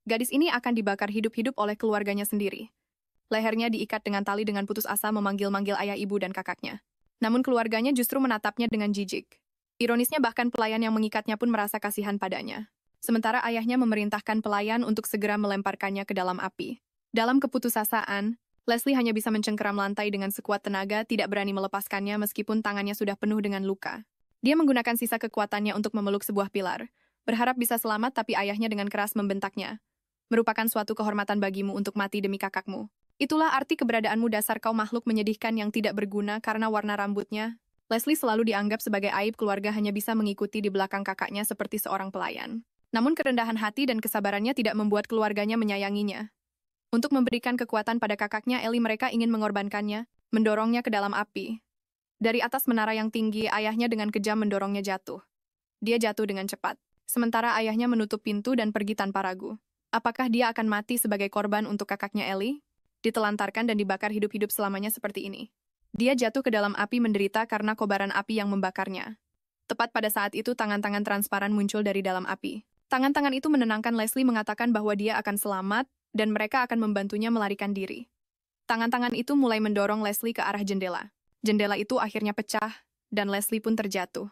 Gadis ini akan dibakar hidup-hidup oleh keluarganya sendiri. Lehernya diikat dengan tali dengan putus asa memanggil-manggil ayah ibu dan kakaknya. Namun keluarganya justru menatapnya dengan jijik. Ironisnya bahkan pelayan yang mengikatnya pun merasa kasihan padanya. Sementara ayahnya memerintahkan pelayan untuk segera melemparkannya ke dalam api. Dalam keputusasaan, Leslie hanya bisa mencengkeram lantai dengan sekuat tenaga, tidak berani melepaskannya meskipun tangannya sudah penuh dengan luka. Dia menggunakan sisa kekuatannya untuk memeluk sebuah pilar, berharap bisa selamat tapi ayahnya dengan keras membentaknya. Merupakan suatu kehormatan bagimu untuk mati demi kakakmu. Itulah arti keberadaanmu dasar kau makhluk menyedihkan yang tidak berguna karena warna rambutnya. Leslie selalu dianggap sebagai aib keluarga hanya bisa mengikuti di belakang kakaknya seperti seorang pelayan. Namun kerendahan hati dan kesabarannya tidak membuat keluarganya menyayanginya. Untuk memberikan kekuatan pada kakaknya, Ellie mereka ingin mengorbankannya, mendorongnya ke dalam api. Dari atas menara yang tinggi, ayahnya dengan kejam mendorongnya jatuh. Dia jatuh dengan cepat. Sementara ayahnya menutup pintu dan pergi tanpa ragu. Apakah dia akan mati sebagai korban untuk kakaknya Ellie? Ditelantarkan dan dibakar hidup-hidup selamanya seperti ini. Dia jatuh ke dalam api menderita karena kobaran api yang membakarnya. Tepat pada saat itu tangan-tangan transparan muncul dari dalam api. Tangan-tangan itu menenangkan Leslie mengatakan bahwa dia akan selamat dan mereka akan membantunya melarikan diri. Tangan-tangan itu mulai mendorong Leslie ke arah jendela. Jendela itu akhirnya pecah dan Leslie pun terjatuh.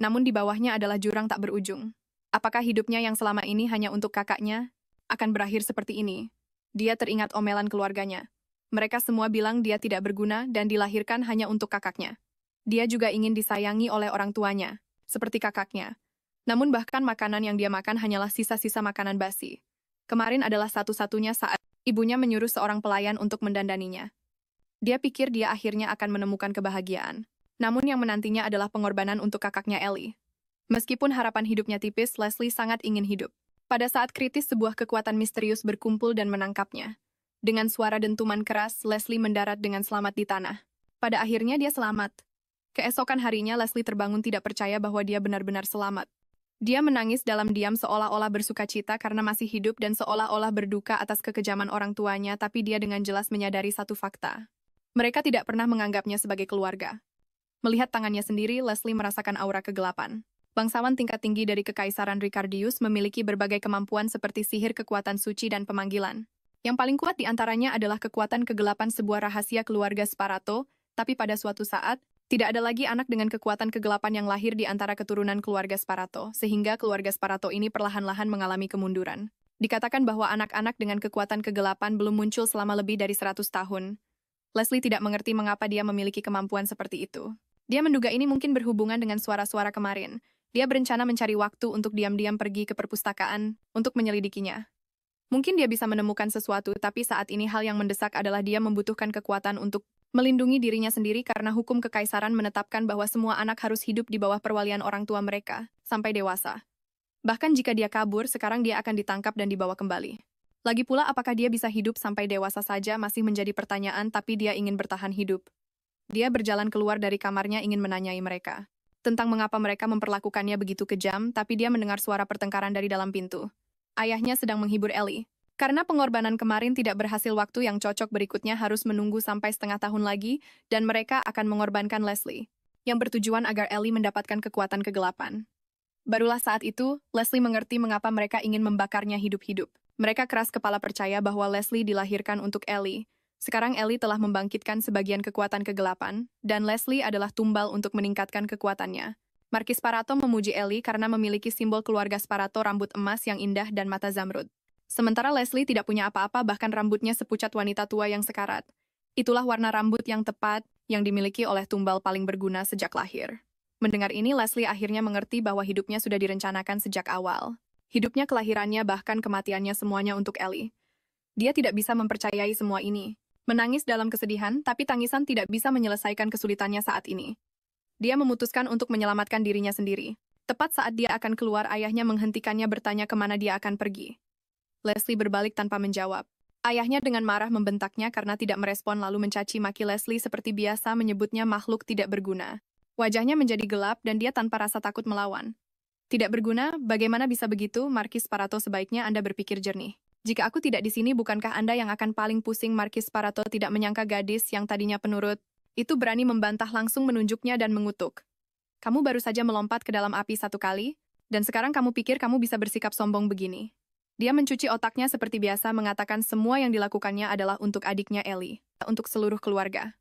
Namun di bawahnya adalah jurang tak berujung. Apakah hidupnya yang selama ini hanya untuk kakaknya akan berakhir seperti ini? Dia teringat omelan keluarganya. Mereka semua bilang dia tidak berguna dan dilahirkan hanya untuk kakaknya. Dia juga ingin disayangi oleh orang tuanya, seperti kakaknya. Namun bahkan makanan yang dia makan hanyalah sisa-sisa makanan basi. Kemarin adalah satu-satunya saat ibunya menyuruh seorang pelayan untuk mendandaninya. Dia pikir dia akhirnya akan menemukan kebahagiaan. Namun yang menantinya adalah pengorbanan untuk kakaknya Ellie. Meskipun harapan hidupnya tipis, Leslie sangat ingin hidup. Pada saat kritis, sebuah kekuatan misterius berkumpul dan menangkapnya. Dengan suara dentuman keras, Leslie mendarat dengan selamat di tanah. Pada akhirnya dia selamat. Keesokan harinya, Leslie terbangun tidak percaya bahwa dia benar-benar selamat. Dia menangis dalam diam seolah-olah bersukacita karena masih hidup dan seolah-olah berduka atas kekejaman orang tuanya, tapi dia dengan jelas menyadari satu fakta. Mereka tidak pernah menganggapnya sebagai keluarga. Melihat tangannya sendiri, Leslie merasakan aura kegelapan. Bangsawan tingkat tinggi dari Kekaisaran Ricardius memiliki berbagai kemampuan seperti sihir kekuatan suci dan pemanggilan. Yang paling kuat di antaranya adalah kekuatan kegelapan sebuah rahasia keluarga Sparato, tapi pada suatu saat, tidak ada lagi anak dengan kekuatan kegelapan yang lahir di antara keturunan keluarga Sparato, sehingga keluarga Sparato ini perlahan-lahan mengalami kemunduran. Dikatakan bahwa anak-anak dengan kekuatan kegelapan belum muncul selama lebih dari 100 tahun. Leslie tidak mengerti mengapa dia memiliki kemampuan seperti itu. Dia menduga ini mungkin berhubungan dengan suara-suara kemarin. Dia berencana mencari waktu untuk diam-diam pergi ke perpustakaan untuk menyelidikinya. Mungkin dia bisa menemukan sesuatu, tapi saat ini hal yang mendesak adalah dia membutuhkan kekuatan untuk melindungi dirinya sendiri karena hukum kekaisaran menetapkan bahwa semua anak harus hidup di bawah perwalian orang tua mereka, sampai dewasa. Bahkan jika dia kabur, sekarang dia akan ditangkap dan dibawa kembali. Lagi pula, apakah dia bisa hidup sampai dewasa saja masih menjadi pertanyaan, tapi dia ingin bertahan hidup. Dia berjalan keluar dari kamarnya ingin menanyai mereka tentang mengapa mereka memperlakukannya begitu kejam, tapi dia mendengar suara pertengkaran dari dalam pintu. Ayahnya sedang menghibur Ellie. Karena pengorbanan kemarin tidak berhasil, waktu yang cocok berikutnya harus menunggu sampai setengah tahun lagi, dan mereka akan mengorbankan Leslie, yang bertujuan agar Ellie mendapatkan kekuatan kegelapan. Barulah saat itu, Leslie mengerti mengapa mereka ingin membakarnya hidup-hidup. Mereka keras kepala percaya bahwa Leslie dilahirkan untuk Ellie. Sekarang Ellie telah membangkitkan sebagian kekuatan kegelapan, dan Leslie adalah tumbal untuk meningkatkan kekuatannya. Markis Sparato memuji Ellie karena memiliki simbol keluarga Sparato, rambut emas yang indah dan mata zamrud. Sementara Leslie tidak punya apa-apa, bahkan rambutnya sepucat wanita tua yang sekarat. Itulah warna rambut yang tepat yang dimiliki oleh tumbal paling berguna sejak lahir. Mendengar ini, Leslie akhirnya mengerti bahwa hidupnya sudah direncanakan sejak awal. Hidupnya, kelahirannya, bahkan kematiannya, semuanya untuk Ellie. Dia tidak bisa mempercayai semua ini. Menangis dalam kesedihan, tapi tangisan tidak bisa menyelesaikan kesulitannya saat ini. Dia memutuskan untuk menyelamatkan dirinya sendiri. Tepat saat dia akan keluar, ayahnya menghentikannya bertanya kemana dia akan pergi. Leslie berbalik tanpa menjawab. Ayahnya dengan marah membentaknya karena tidak merespon, lalu mencaci maki Leslie seperti biasa, menyebutnya makhluk tidak berguna. Wajahnya menjadi gelap dan dia tanpa rasa takut melawan. Tidak berguna? Bagaimana bisa begitu, Markis Sparato? Sebaiknya Anda berpikir jernih. Jika aku tidak di sini, bukankah Anda yang akan paling pusing? Markis Sparato tidak menyangka gadis yang tadinya penurut itu berani membantah, langsung menunjuknya dan mengutuk. Kamu baru saja melompat ke dalam api satu kali, dan sekarang kamu pikir kamu bisa bersikap sombong begini. Dia mencuci otaknya seperti biasa mengatakan semua yang dilakukannya adalah untuk adiknya Ellie, untuk seluruh keluarga.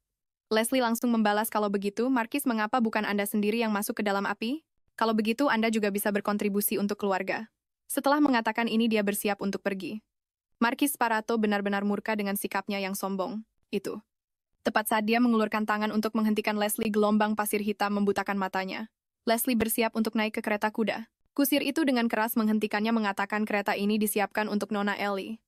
Leslie langsung membalas kalau begitu, Markis mengapa bukan Anda sendiri yang masuk ke dalam api? Kalau begitu Anda juga bisa berkontribusi untuk keluarga. Setelah mengatakan ini dia bersiap untuk pergi. Markis Sparato benar-benar murka dengan sikapnya yang sombong. Itu. Tepat saat dia mengulurkan tangan untuk menghentikan Leslie, gelombang pasir hitam membutakan matanya. Leslie bersiap untuk naik ke kereta kuda. Kusir itu dengan keras menghentikannya mengatakan kereta ini disiapkan untuk Nona Ellie.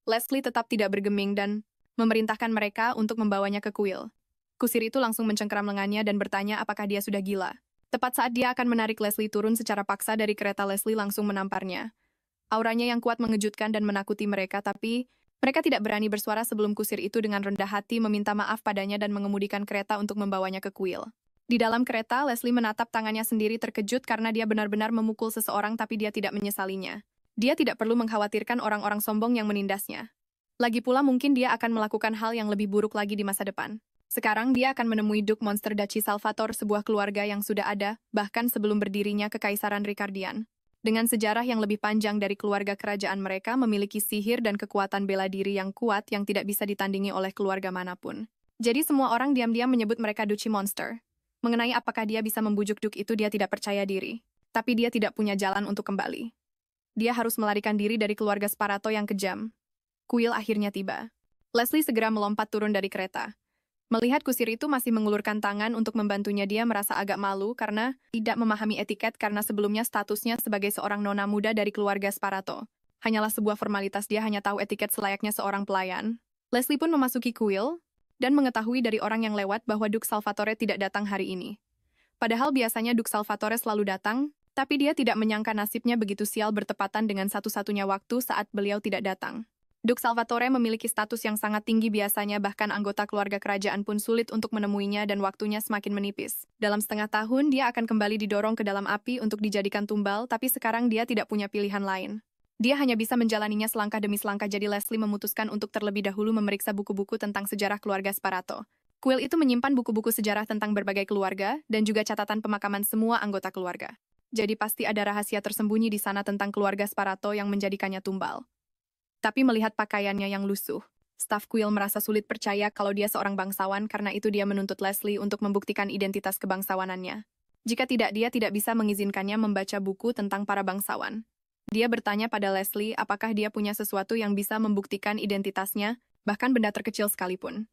Leslie tetap tidak bergeming dan memerintahkan mereka untuk membawanya ke kuil. Kusir itu langsung mencengkeram lengannya dan bertanya apakah dia sudah gila. Tepat saat dia akan menarik Leslie turun secara paksa dari kereta, Leslie langsung menamparnya. Auranya yang kuat mengejutkan dan menakuti mereka, tapi mereka tidak berani bersuara sebelum kusir itu dengan rendah hati meminta maaf padanya dan mengemudikan kereta untuk membawanya ke kuil. Di dalam kereta, Leslie menatap tangannya sendiri terkejut karena dia benar-benar memukul seseorang tapi dia tidak menyesalinya. Dia tidak perlu mengkhawatirkan orang-orang sombong yang menindasnya. Lagi pula mungkin dia akan melakukan hal yang lebih buruk lagi di masa depan. Sekarang dia akan menemui Duke Monster Duchy Salvatore, sebuah keluarga yang sudah ada, bahkan sebelum berdirinya Kekaisaran Ricardian. Dengan sejarah yang lebih panjang dari keluarga kerajaan, mereka memiliki sihir dan kekuatan bela diri yang kuat yang tidak bisa ditandingi oleh keluarga manapun. Jadi semua orang diam-diam menyebut mereka Duchy Monster. Mengenai apakah dia bisa membujuk Duke itu, dia tidak percaya diri. Tapi dia tidak punya jalan untuk kembali. Dia harus melarikan diri dari keluarga Sparato yang kejam. Kuil akhirnya tiba. Leslie segera melompat turun dari kereta. Melihat kusir itu masih mengulurkan tangan untuk membantunya, dia merasa agak malu karena tidak memahami etiket karena sebelumnya statusnya sebagai seorang nona muda dari keluarga Sparato. Hanyalah sebuah formalitas, dia hanya tahu etiket selayaknya seorang pelayan. Leslie pun memasuki kuil dan mengetahui dari orang yang lewat bahwa Duke Salvatore tidak datang hari ini. Padahal biasanya Duke Salvatore selalu datang, tapi dia tidak menyangka nasibnya begitu sial bertepatan dengan satu-satunya waktu saat beliau tidak datang. Duke Salvatore memiliki status yang sangat tinggi, biasanya bahkan anggota keluarga kerajaan pun sulit untuk menemuinya dan waktunya semakin menipis. Dalam setengah tahun dia akan kembali didorong ke dalam api untuk dijadikan tumbal, tapi sekarang dia tidak punya pilihan lain. Dia hanya bisa menjalaninya selangkah demi selangkah, jadi Leslie memutuskan untuk terlebih dahulu memeriksa buku-buku tentang sejarah keluarga Sparato. Kuil itu menyimpan buku-buku sejarah tentang berbagai keluarga dan juga catatan pemakaman semua anggota keluarga. Jadi pasti ada rahasia tersembunyi di sana tentang keluarga Sparato yang menjadikannya tumbal. Tapi melihat pakaiannya yang lusuh, staf kuil merasa sulit percaya kalau dia seorang bangsawan, karena itu dia menuntut Leslie untuk membuktikan identitas kebangsawanannya. Jika tidak, dia tidak bisa mengizinkannya membaca buku tentang para bangsawan. Dia bertanya pada Leslie apakah dia punya sesuatu yang bisa membuktikan identitasnya, bahkan benda terkecil sekalipun.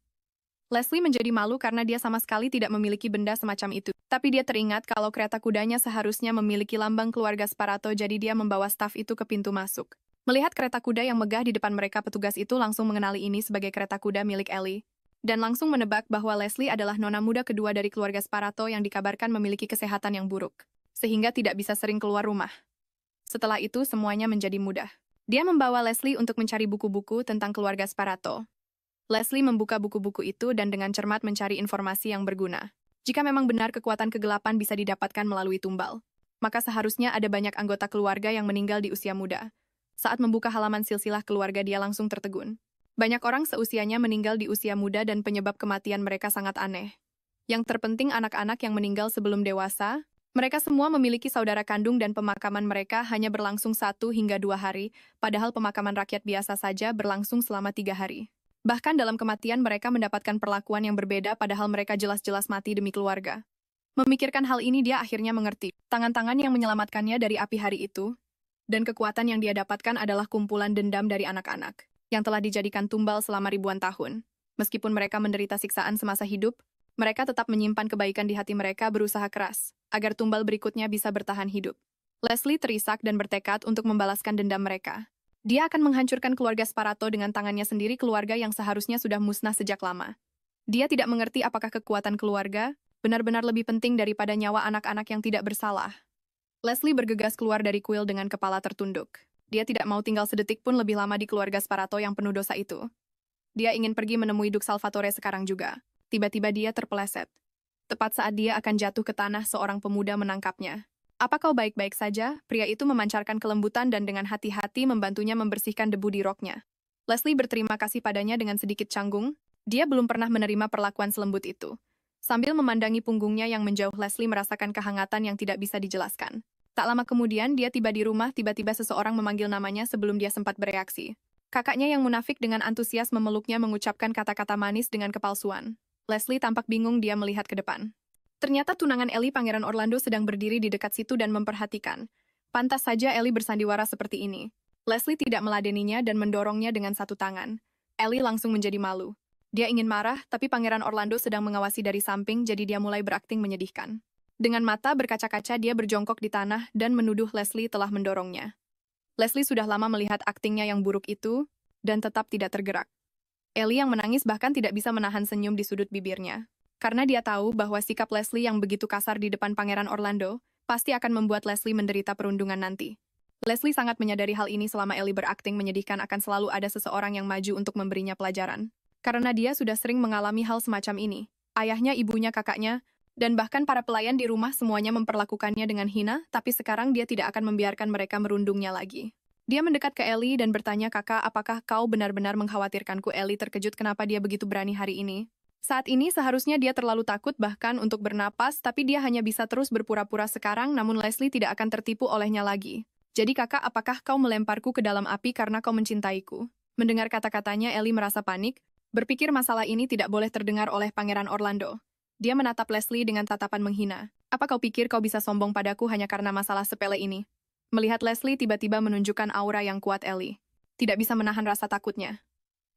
Leslie menjadi malu karena dia sama sekali tidak memiliki benda semacam itu. Tapi dia teringat kalau kereta kudanya seharusnya memiliki lambang keluarga Sparato, jadi dia membawa staf itu ke pintu masuk. Melihat kereta kuda yang megah di depan mereka, petugas itu langsung mengenali ini sebagai kereta kuda milik Ellie, dan langsung menebak bahwa Leslie adalah nona muda kedua dari keluarga Sparato yang dikabarkan memiliki kesehatan yang buruk, sehingga tidak bisa sering keluar rumah. Setelah itu, semuanya menjadi mudah. Dia membawa Leslie untuk mencari buku-buku tentang keluarga Sparato. Leslie membuka buku-buku itu dan dengan cermat mencari informasi yang berguna. Jika memang benar kekuatan kegelapan bisa didapatkan melalui tumbal, maka seharusnya ada banyak anggota keluarga yang meninggal di usia muda. Saat membuka halaman silsilah keluarga, dia langsung tertegun. Banyak orang seusianya meninggal di usia muda dan penyebab kematian mereka sangat aneh. Yang terpenting anak-anak yang meninggal sebelum dewasa, mereka semua memiliki saudara kandung dan pemakaman mereka hanya berlangsung 1 hingga 2 hari, padahal pemakaman rakyat biasa saja berlangsung selama 3 hari. Bahkan dalam kematian mereka mendapatkan perlakuan yang berbeda padahal mereka jelas-jelas mati demi keluarga. Memikirkan hal ini, dia akhirnya mengerti. Tangan-tangan yang menyelamatkannya dari api hari itu, dan kekuatan yang dia dapatkan adalah kumpulan dendam dari anak-anak, yang telah dijadikan tumbal selama ribuan tahun. Meskipun mereka menderita siksaan semasa hidup, mereka tetap menyimpan kebaikan di hati mereka, berusaha keras, agar tumbal berikutnya bisa bertahan hidup. Leslie terisak dan bertekad untuk membalaskan dendam mereka. Dia akan menghancurkan keluarga Sparato dengan tangannya sendiri, keluarga yang seharusnya sudah musnah sejak lama. Dia tidak mengerti apakah kekuatan keluarga benar-benar lebih penting daripada nyawa anak-anak yang tidak bersalah. Leslie bergegas keluar dari kuil dengan kepala tertunduk. Dia tidak mau tinggal sedetik pun lebih lama di keluarga Sparato yang penuh dosa itu. Dia ingin pergi menemui Duke Salvatore sekarang juga. Tiba-tiba dia terpeleset. Tepat saat dia akan jatuh ke tanah, seorang pemuda menangkapnya. "Apa kau baik-baik saja?" Pria itu memancarkan kelembutan dan dengan hati-hati membantunya membersihkan debu di roknya. Leslie berterima kasih padanya dengan sedikit canggung. Dia belum pernah menerima perlakuan selembut itu. Sambil memandangi punggungnya yang menjauh, Leslie merasakan kehangatan yang tidak bisa dijelaskan. Tak lama kemudian, dia tiba di rumah, tiba-tiba seseorang memanggil namanya sebelum dia sempat bereaksi. Kakaknya yang munafik dengan antusias memeluknya mengucapkan kata-kata manis dengan kepalsuan. Leslie tampak bingung, dia melihat ke depan. Ternyata tunangan Ellie, Pangeran Orlando, sedang berdiri di dekat situ dan memperhatikan. Pantas saja Ellie bersandiwara seperti ini. Leslie tidak meladeninya dan mendorongnya dengan satu tangan. Ellie langsung menjadi malu. Dia ingin marah, tapi Pangeran Orlando sedang mengawasi dari samping, jadi dia mulai berakting menyedihkan. Dengan mata berkaca-kaca, dia berjongkok di tanah dan menuduh Leslie telah mendorongnya. Leslie sudah lama melihat aktingnya yang buruk itu, dan tetap tidak tergerak. Ellie yang menangis bahkan tidak bisa menahan senyum di sudut bibirnya. Karena dia tahu bahwa sikap Leslie yang begitu kasar di depan Pangeran Orlando, pasti akan membuat Leslie menderita perundungan nanti. Leslie sangat menyadari hal ini selama Ellie berakting menyedihkan akan selalu ada seseorang yang maju untuk memberinya pelajaran. Karena dia sudah sering mengalami hal semacam ini. Ayahnya, ibunya, kakaknya, dan bahkan para pelayan di rumah semuanya memperlakukannya dengan hina, tapi sekarang dia tidak akan membiarkan mereka merundungnya lagi. Dia mendekat ke Ellie dan bertanya, "Kakak, apakah kau benar-benar mengkhawatirkanku?" Ellie terkejut kenapa dia begitu berani hari ini. Saat ini seharusnya dia terlalu takut bahkan untuk bernapas, tapi dia hanya bisa terus berpura-pura sekarang, namun Leslie tidak akan tertipu olehnya lagi. "Jadi kakak, apakah kau melemparku ke dalam api karena kau mencintaiku?" Mendengar kata-katanya, Ellie merasa panik, berpikir masalah ini tidak boleh terdengar oleh Pangeran Orlando. Dia menatap Leslie dengan tatapan menghina. "Apa kau pikir kau bisa sombong padaku hanya karena masalah sepele ini?" Melihat Leslie tiba-tiba menunjukkan aura yang kuat, Ellie tidak bisa menahan rasa takutnya.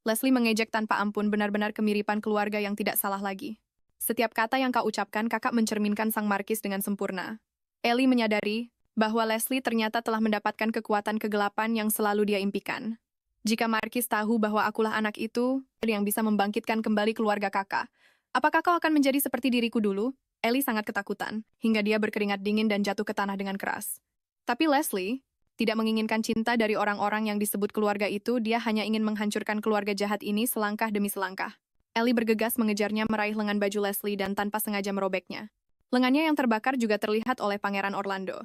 Leslie mengejek tanpa ampun, benar-benar kemiripan keluarga yang tidak salah lagi. "Setiap kata yang kau ucapkan, kakak mencerminkan sang markis dengan sempurna." Ellie menyadari bahwa Leslie ternyata telah mendapatkan kekuatan kegelapan yang selalu dia impikan. "Jika markis tahu bahwa akulah anak itu yang bisa membangkitkan kembali keluarga kakak, apakah kau akan menjadi seperti diriku dulu?" Ellie sangat ketakutan, hingga dia berkeringat dingin dan jatuh ke tanah dengan keras. Tapi Leslie tidak menginginkan cinta dari orang-orang yang disebut keluarga itu, dia hanya ingin menghancurkan keluarga jahat ini selangkah demi selangkah. Ellie bergegas mengejarnya, meraih lengan baju Leslie dan tanpa sengaja merobeknya. Lengannya yang terbakar juga terlihat oleh Pangeran Orlando.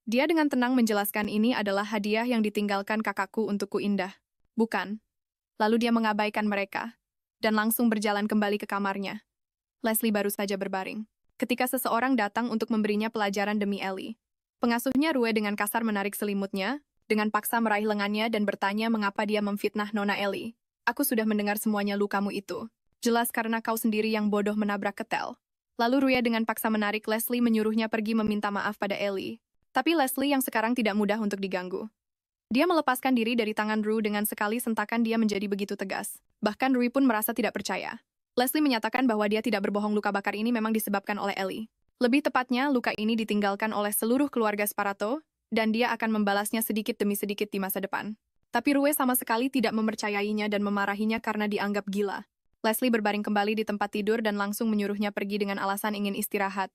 Dia dengan tenang menjelaskan, "Ini adalah hadiah yang ditinggalkan kakakku untukku, Indah." "Bukan." Lalu dia mengabaikan mereka dan langsung berjalan kembali ke kamarnya. Leslie baru saja berbaring ketika seseorang datang untuk memberinya pelajaran demi Ellie. Pengasuhnya Rue dengan kasar menarik selimutnya, dengan paksa meraih lengannya dan bertanya mengapa dia memfitnah Nona Ellie. "Aku sudah mendengar semuanya, lukamu itu. Jelas karena kau sendiri yang bodoh menabrak ketel." Lalu Rue dengan paksa menarik Leslie, menyuruhnya pergi meminta maaf pada Ellie. Tapi Leslie yang sekarang tidak mudah untuk diganggu. Dia melepaskan diri dari tangan Rue dengan sekali sentakan dia menjadi begitu tegas. Bahkan Rue pun merasa tidak percaya. Leslie menyatakan bahwa dia tidak berbohong, luka bakar ini memang disebabkan oleh Ellie. Lebih tepatnya, luka ini ditinggalkan oleh seluruh keluarga Sparato, dan dia akan membalasnya sedikit demi sedikit di masa depan. Tapi Rue sama sekali tidak mempercayainya dan memarahinya karena dianggap gila. Leslie berbaring kembali di tempat tidur dan langsung menyuruhnya pergi dengan alasan ingin istirahat.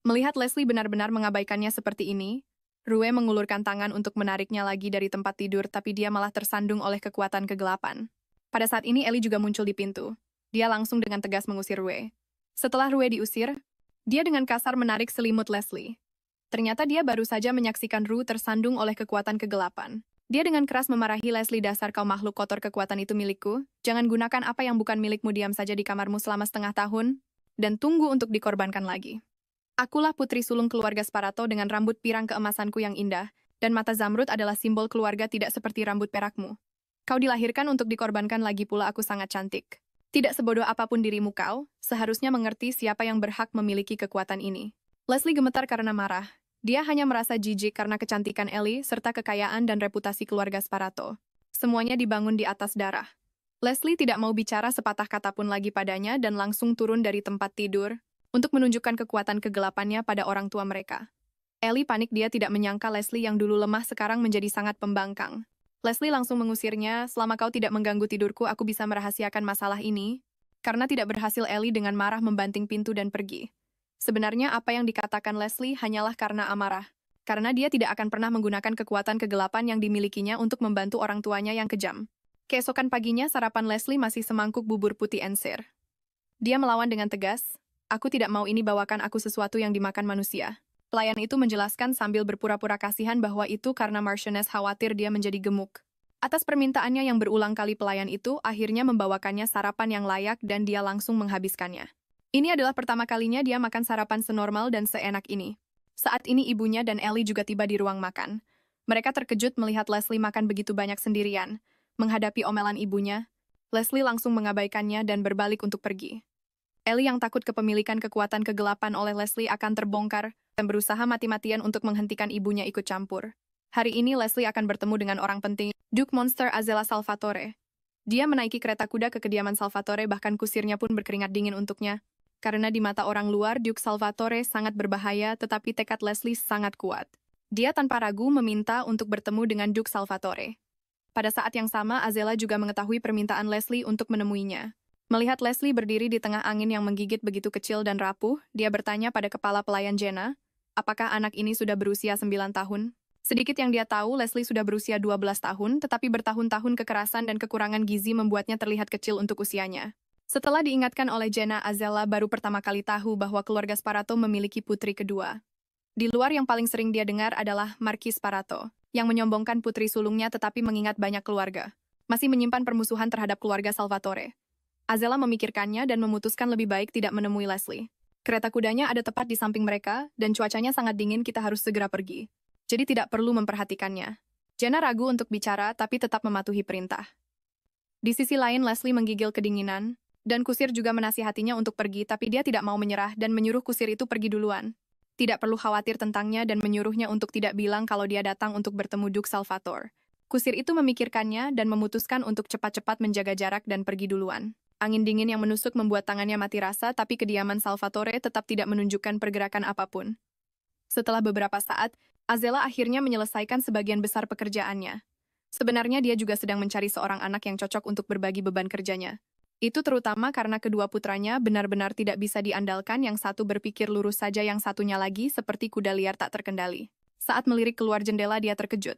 Melihat Leslie benar-benar mengabaikannya seperti ini, Rue mengulurkan tangan untuk menariknya lagi dari tempat tidur, tapi dia malah tersandung oleh kekuatan kegelapan. Pada saat ini Ellie juga muncul di pintu. Dia langsung dengan tegas mengusir Rue. Setelah Rue diusir, dia dengan kasar menarik selimut Leslie. Ternyata dia baru saja menyaksikan Rue tersandung oleh kekuatan kegelapan. Dia dengan keras memarahi Leslie, "Dasar kau makhluk kotor, kekuatan itu milikku. Jangan gunakan apa yang bukan milikmu, diam saja di kamarmu selama setengah tahun, dan tunggu untuk dikorbankan lagi. Akulah putri sulung keluarga Sparato dengan rambut pirang keemasanku yang indah, dan mata zamrud adalah simbol keluarga, tidak seperti rambut perakmu. Kau dilahirkan untuk dikorbankan, lagi pula aku sangat cantik. Tidak sebodoh apapun dirimu kau, seharusnya mengerti siapa yang berhak memiliki kekuatan ini." Leslie gemetar karena marah. Dia hanya merasa jijik karena kecantikan Ellie serta kekayaan dan reputasi keluarga Sparato. Semuanya dibangun di atas darah. Leslie tidak mau bicara sepatah kata pun lagi padanya dan langsung turun dari tempat tidur untuk menunjukkan kekuatan kegelapannya pada orang tua mereka. Ellie panik, dia tidak menyangka Leslie yang dulu lemah sekarang menjadi sangat pembangkang. Leslie langsung mengusirnya, "Selama kau tidak mengganggu tidurku, aku bisa merahasiakan masalah ini." Karena tidak berhasil, Ellie dengan marah membanting pintu dan pergi. Sebenarnya apa yang dikatakan Leslie hanyalah karena amarah. Karena dia tidak akan pernah menggunakan kekuatan kegelapan yang dimilikinya untuk membantu orang tuanya yang kejam. Keesokan paginya, sarapan Leslie masih semangkuk bubur putih ensir. Dia melawan dengan tegas, "Aku tidak mau ini bawakan aku sesuatu yang dimakan manusia." Pelayan itu menjelaskan sambil berpura-pura kasihan bahwa itu karena Marchioness khawatir dia menjadi gemuk. Atas permintaannya yang berulang kali, pelayan itu akhirnya membawakannya sarapan yang layak dan dia langsung menghabiskannya. Ini adalah pertama kalinya dia makan sarapan senormal dan seenak ini. Saat ini ibunya dan Ellie juga tiba di ruang makan. Mereka terkejut melihat Leslie makan begitu banyak sendirian. Menghadapi omelan ibunya, Leslie langsung mengabaikannya dan berbalik untuk pergi. Ellie yang takut kepemilikan kekuatan kegelapan oleh Leslie akan terbongkar dan berusaha mati-matian untuk menghentikan ibunya ikut campur. Hari ini Leslie akan bertemu dengan orang penting, Duke Monster Azela Salvatore. Dia menaiki kereta kuda ke kediaman Salvatore, bahkan kusirnya pun berkeringat dingin untuknya. Karena di mata orang luar, Duke Salvatore sangat berbahaya, tetapi tekad Leslie sangat kuat. Dia tanpa ragu meminta untuk bertemu dengan Duke Salvatore. Pada saat yang sama, Azela juga mengetahui permintaan Leslie untuk menemuinya. Melihat Leslie berdiri di tengah angin yang menggigit begitu kecil dan rapuh, dia bertanya pada kepala pelayan Jenna, apakah anak ini sudah berusia 9 tahun? Sedikit yang dia tahu, Leslie sudah berusia 12 tahun, tetapi bertahun-tahun kekerasan dan kekurangan gizi membuatnya terlihat kecil untuk usianya. Setelah diingatkan oleh Jenna, Azela baru pertama kali tahu bahwa keluarga Sparato memiliki putri kedua. Di luar yang paling sering dia dengar adalah Marquis Sparato, yang menyombongkan putri sulungnya tetapi mengingat banyak keluarga. Masih menyimpan permusuhan terhadap keluarga Salvatore. Azela memikirkannya dan memutuskan lebih baik tidak menemui Leslie. Kereta kudanya ada tepat di samping mereka, dan cuacanya sangat dingin, kita harus segera pergi. Jadi tidak perlu memperhatikannya. Jenna ragu untuk bicara, tapi tetap mematuhi perintah. Di sisi lain, Leslie menggigil kedinginan, dan kusir juga menasihatinya untuk pergi, tapi dia tidak mau menyerah dan menyuruh kusir itu pergi duluan. Tidak perlu khawatir tentangnya dan menyuruhnya untuk tidak bilang kalau dia datang untuk bertemu Duke Salvatore. Kusir itu memikirkannya dan memutuskan untuk cepat-cepat menjaga jarak dan pergi duluan. Angin dingin yang menusuk membuat tangannya mati rasa, tapi kediaman Salvatore tetap tidak menunjukkan pergerakan apapun. Setelah beberapa saat, Azela akhirnya menyelesaikan sebagian besar pekerjaannya. Sebenarnya dia juga sedang mencari seorang anak yang cocok untuk berbagi beban kerjanya. Itu terutama karena kedua putranya benar-benar tidak bisa diandalkan, yang satu berpikir lurus saja, yang satunya lagi seperti kuda liar tak terkendali. Saat melirik keluar jendela, dia terkejut.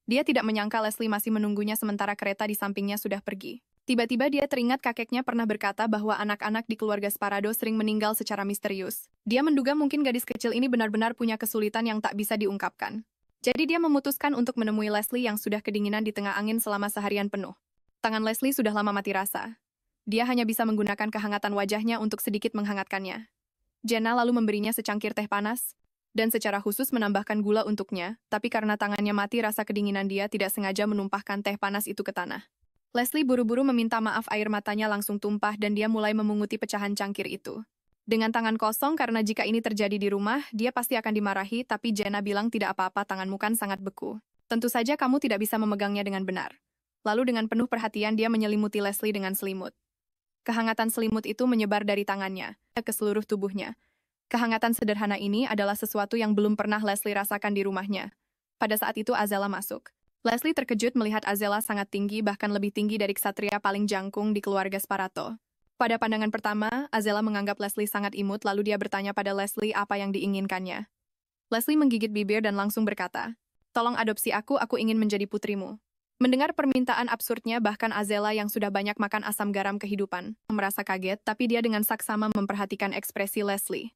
Dia tidak menyangka Leslie masih menunggunya sementara kereta di sampingnya sudah pergi. Tiba-tiba dia teringat kakeknya pernah berkata bahwa anak-anak di keluarga Sparado sering meninggal secara misterius. Dia menduga mungkin gadis kecil ini benar-benar punya kesulitan yang tak bisa diungkapkan. Jadi dia memutuskan untuk menemui Leslie yang sudah kedinginan di tengah angin selama seharian penuh. Tangan Leslie sudah lama mati rasa. Dia hanya bisa menggunakan kehangatan wajahnya untuk sedikit menghangatkannya. Jenna lalu memberinya secangkir teh panas, dan secara khusus menambahkan gula untuknya, tapi karena tangannya mati rasa kedinginan, dia tidak sengaja menumpahkan teh panas itu ke tanah. Leslie buru-buru meminta maaf, air matanya langsung tumpah dan dia mulai memunguti pecahan cangkir itu. Dengan tangan kosong, karena jika ini terjadi di rumah, dia pasti akan dimarahi, tapi Jenna bilang tidak apa-apa, tanganmu kan sangat beku. Tentu saja kamu tidak bisa memegangnya dengan benar. Lalu dengan penuh perhatian dia menyelimuti Leslie dengan selimut. Kehangatan selimut itu menyebar dari tangannya ke seluruh tubuhnya. Kehangatan sederhana ini adalah sesuatu yang belum pernah Leslie rasakan di rumahnya. Pada saat itu Azela masuk. Leslie terkejut melihat Azela sangat tinggi, bahkan lebih tinggi dari ksatria paling jangkung di keluarga Sparato. Pada pandangan pertama, Azela menganggap Leslie sangat imut, lalu dia bertanya pada Leslie apa yang diinginkannya. Leslie menggigit bibir dan langsung berkata, "Tolong adopsi aku ingin menjadi putrimu." Mendengar permintaan absurdnya, bahkan Azela yang sudah banyak makan asam garam kehidupan merasa kaget, tapi dia dengan saksama memperhatikan ekspresi Leslie.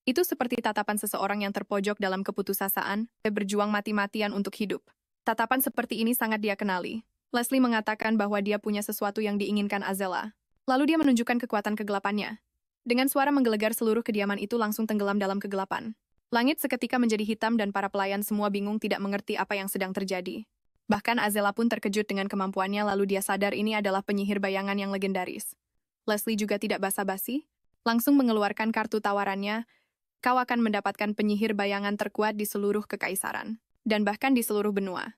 Itu seperti tatapan seseorang yang terpojok dalam keputusasaan, berjuang mati-matian untuk hidup. Tatapan seperti ini sangat dia kenali. Leslie mengatakan bahwa dia punya sesuatu yang diinginkan Azela. Lalu dia menunjukkan kekuatan kegelapannya. Dengan suara menggelegar, seluruh kediaman itu langsung tenggelam dalam kegelapan. Langit seketika menjadi hitam dan para pelayan semua bingung, tidak mengerti apa yang sedang terjadi. Bahkan Azela pun terkejut dengan kemampuannya, lalu dia sadar ini adalah penyihir bayangan yang legendaris. Leslie juga tidak basa-basi, langsung mengeluarkan kartu tawarannya. Kau akan mendapatkan penyihir bayangan terkuat di seluruh kekaisaran, dan bahkan di seluruh benua.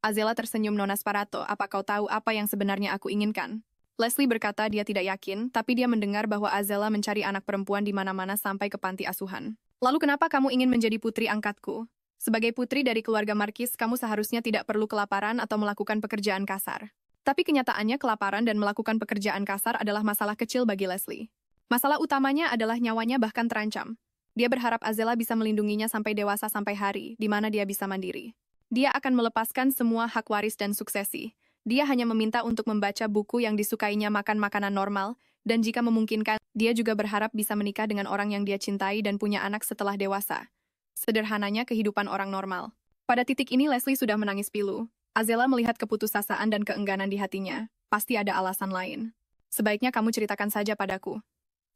Azela tersenyum, Nona Sparato, apa kau tahu apa yang sebenarnya aku inginkan? Leslie berkata dia tidak yakin, tapi dia mendengar bahwa Azela mencari anak perempuan di mana-mana sampai ke panti asuhan. Lalu kenapa kamu ingin menjadi putri angkatku? Sebagai putri dari keluarga Markis, kamu seharusnya tidak perlu kelaparan atau melakukan pekerjaan kasar. Tapi kenyataannya kelaparan dan melakukan pekerjaan kasar adalah masalah kecil bagi Leslie. Masalah utamanya adalah nyawanya bahkan terancam. Dia berharap Azela bisa melindunginya sampai dewasa, sampai hari di mana dia bisa mandiri. Dia akan melepaskan semua hak waris dan suksesi. Dia hanya meminta untuk membaca buku yang disukainya, makan makanan normal, dan jika memungkinkan, dia juga berharap bisa menikah dengan orang yang dia cintai dan punya anak setelah dewasa. Sederhananya kehidupan orang normal. Pada titik ini Leslie sudah menangis pilu. Azela melihat keputusasaan dan keengganan di hatinya. Pasti ada alasan lain. Sebaiknya kamu ceritakan saja padaku.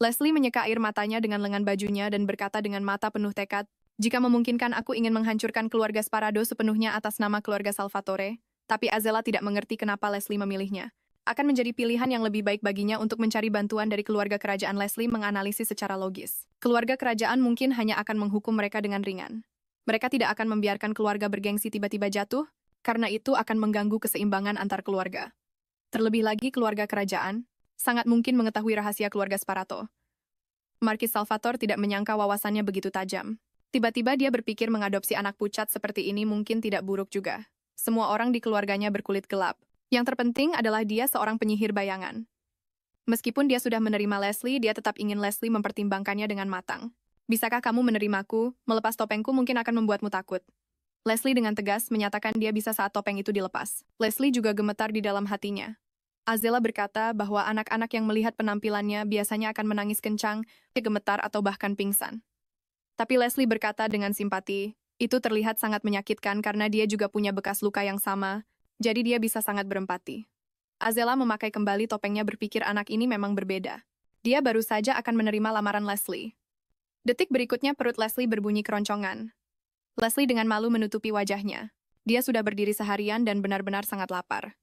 Leslie menyeka air matanya dengan lengan bajunya dan berkata dengan mata penuh tekad, Jika memungkinkan, aku ingin menghancurkan keluarga Sparado sepenuhnya atas nama keluarga Salvatore, tapi Azela tidak mengerti kenapa Leslie memilihnya. Akan menjadi pilihan yang lebih baik baginya untuk mencari bantuan dari keluarga kerajaan. Leslie menganalisis secara logis. Keluarga kerajaan mungkin hanya akan menghukum mereka dengan ringan. Mereka tidak akan membiarkan keluarga bergengsi tiba-tiba jatuh, karena itu akan mengganggu keseimbangan antar keluarga. Terlebih lagi keluarga kerajaan, sangat mungkin mengetahui rahasia keluarga Sparato. Markis Salvatore tidak menyangka wawasannya begitu tajam. Tiba-tiba dia berpikir mengadopsi anak pucat seperti ini mungkin tidak buruk juga. Semua orang di keluarganya berkulit gelap. Yang terpenting adalah dia seorang penyihir bayangan. Meskipun dia sudah menerima Leslie, dia tetap ingin Leslie mempertimbangkannya dengan matang. Bisakah kamu menerimaku? Melepas topengku mungkin akan membuatmu takut. Leslie dengan tegas menyatakan dia bisa saat topeng itu dilepas. Leslie juga gemetar di dalam hatinya. Azela berkata bahwa anak-anak yang melihat penampilannya biasanya akan menangis kencang, gemetar atau bahkan pingsan. Tapi Leslie berkata dengan simpati, itu terlihat sangat menyakitkan karena dia juga punya bekas luka yang sama, jadi dia bisa sangat berempati. Azela memakai kembali topengnya berpikir anak ini memang berbeda. Dia baru saja akan menerima lamaran Leslie. Detik berikutnya perut Leslie berbunyi keroncongan. Leslie dengan malu menutupi wajahnya. Dia sudah berdiri seharian dan benar-benar sangat lapar.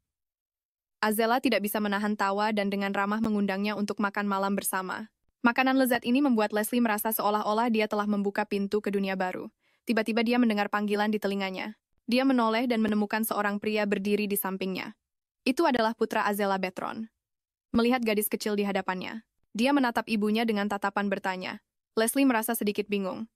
Azela tidak bisa menahan tawa dan dengan ramah mengundangnya untuk makan malam bersama. Makanan lezat ini membuat Leslie merasa seolah-olah dia telah membuka pintu ke dunia baru. Tiba-tiba dia mendengar panggilan di telinganya. Dia menoleh dan menemukan seorang pria berdiri di sampingnya. Itu adalah putra Azela Betron. Melihat gadis kecil di hadapannya, dia menatap ibunya dengan tatapan bertanya. Leslie merasa sedikit bingung.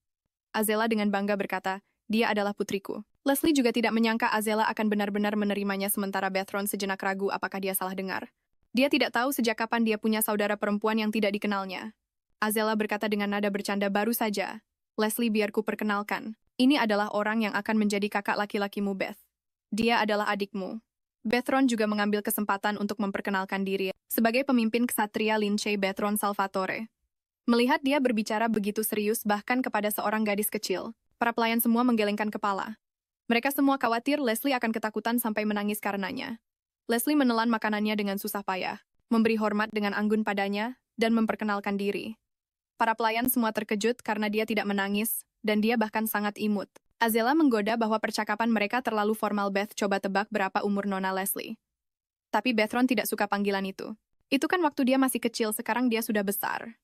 Azela dengan bangga berkata, dia adalah putriku. Leslie juga tidak menyangka Azela akan benar-benar menerimanya sementara Betron sejenak ragu apakah dia salah dengar. Dia tidak tahu sejak kapan dia punya saudara perempuan yang tidak dikenalnya. Azela berkata dengan nada bercanda baru saja. Leslie, biarku perkenalkan. Ini adalah orang yang akan menjadi kakak laki-lakimu, Beth. Dia adalah adikmu. Betron juga mengambil kesempatan untuk memperkenalkan diri sebagai pemimpin ksatria Lince Betron Salvatore. Melihat dia berbicara begitu serius bahkan kepada seorang gadis kecil, para pelayan semua menggelengkan kepala. Mereka semua khawatir Leslie akan ketakutan sampai menangis karenanya. Leslie menelan makanannya dengan susah payah, memberi hormat dengan anggun padanya, dan memperkenalkan diri. Para pelayan semua terkejut karena dia tidak menangis, dan dia bahkan sangat imut. Azela menggoda bahwa percakapan mereka terlalu formal. Beth coba tebak berapa umur Nona Leslie. Tapi Betron tidak suka panggilan itu. Itu kan waktu dia masih kecil, sekarang dia sudah besar.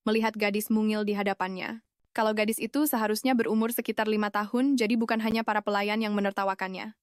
Melihat gadis mungil di hadapannya. Kalau gadis itu seharusnya berumur sekitar 5 tahun, jadi bukan hanya para pelayan yang menertawakannya.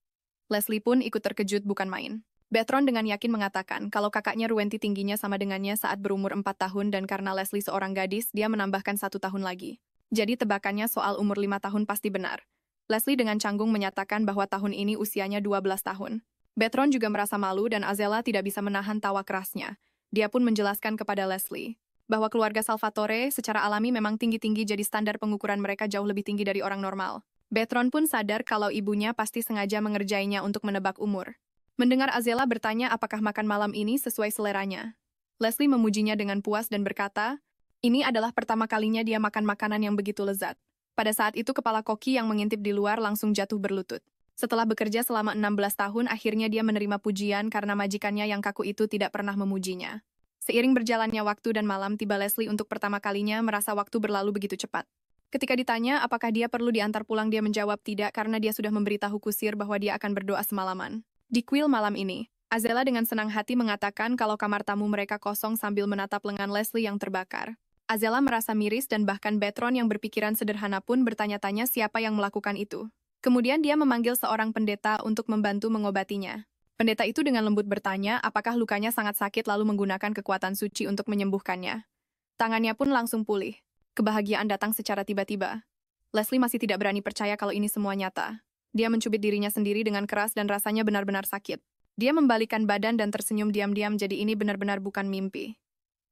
Leslie pun ikut terkejut bukan main. Betron dengan yakin mengatakan kalau kakaknya Ruenti tingginya sama dengannya saat berumur 4 tahun dan karena Leslie seorang gadis, dia menambahkan 1 tahun lagi. Jadi tebakannya soal umur 5 tahun pasti benar. Leslie dengan canggung menyatakan bahwa tahun ini usianya 12 tahun. Betron juga merasa malu dan Azela tidak bisa menahan tawa kerasnya. Dia pun menjelaskan kepada Leslie bahwa keluarga Salvatore secara alami memang tinggi-tinggi, jadi standar pengukuran mereka jauh lebih tinggi dari orang normal. Betron pun sadar kalau ibunya pasti sengaja mengerjainya untuk menebak umur. Mendengar Azela bertanya apakah makan malam ini sesuai seleranya. Leslie memujinya dengan puas dan berkata, ini adalah pertama kalinya dia makan makanan yang begitu lezat. Pada saat itu kepala koki yang mengintip di luar langsung jatuh berlutut. Setelah bekerja selama 16 tahun, akhirnya dia menerima pujian karena majikannya yang kaku itu tidak pernah memujinya. Seiring berjalannya waktu dan malam tiba Leslie untuk pertama kalinya merasa waktu berlalu begitu cepat. Ketika ditanya apakah dia perlu diantar pulang, dia menjawab tidak karena dia sudah memberitahu kusir bahwa dia akan berdoa semalaman. Di kuil malam ini, Azela dengan senang hati mengatakan kalau kamar tamu mereka kosong sambil menatap lengan Leslie yang terbakar. Azela merasa miris dan bahkan Betron yang berpikiran sederhana pun bertanya-tanya siapa yang melakukan itu. Kemudian dia memanggil seorang pendeta untuk membantu mengobatinya. Pendeta itu dengan lembut bertanya apakah lukanya sangat sakit lalu menggunakan kekuatan suci untuk menyembuhkannya. Tangannya pun langsung pulih. Kebahagiaan datang secara tiba-tiba. Leslie masih tidak berani percaya kalau ini semua nyata. Dia mencubit dirinya sendiri dengan keras dan rasanya benar-benar sakit. Dia membalikkan badan dan tersenyum diam-diam, jadi ini benar-benar bukan mimpi.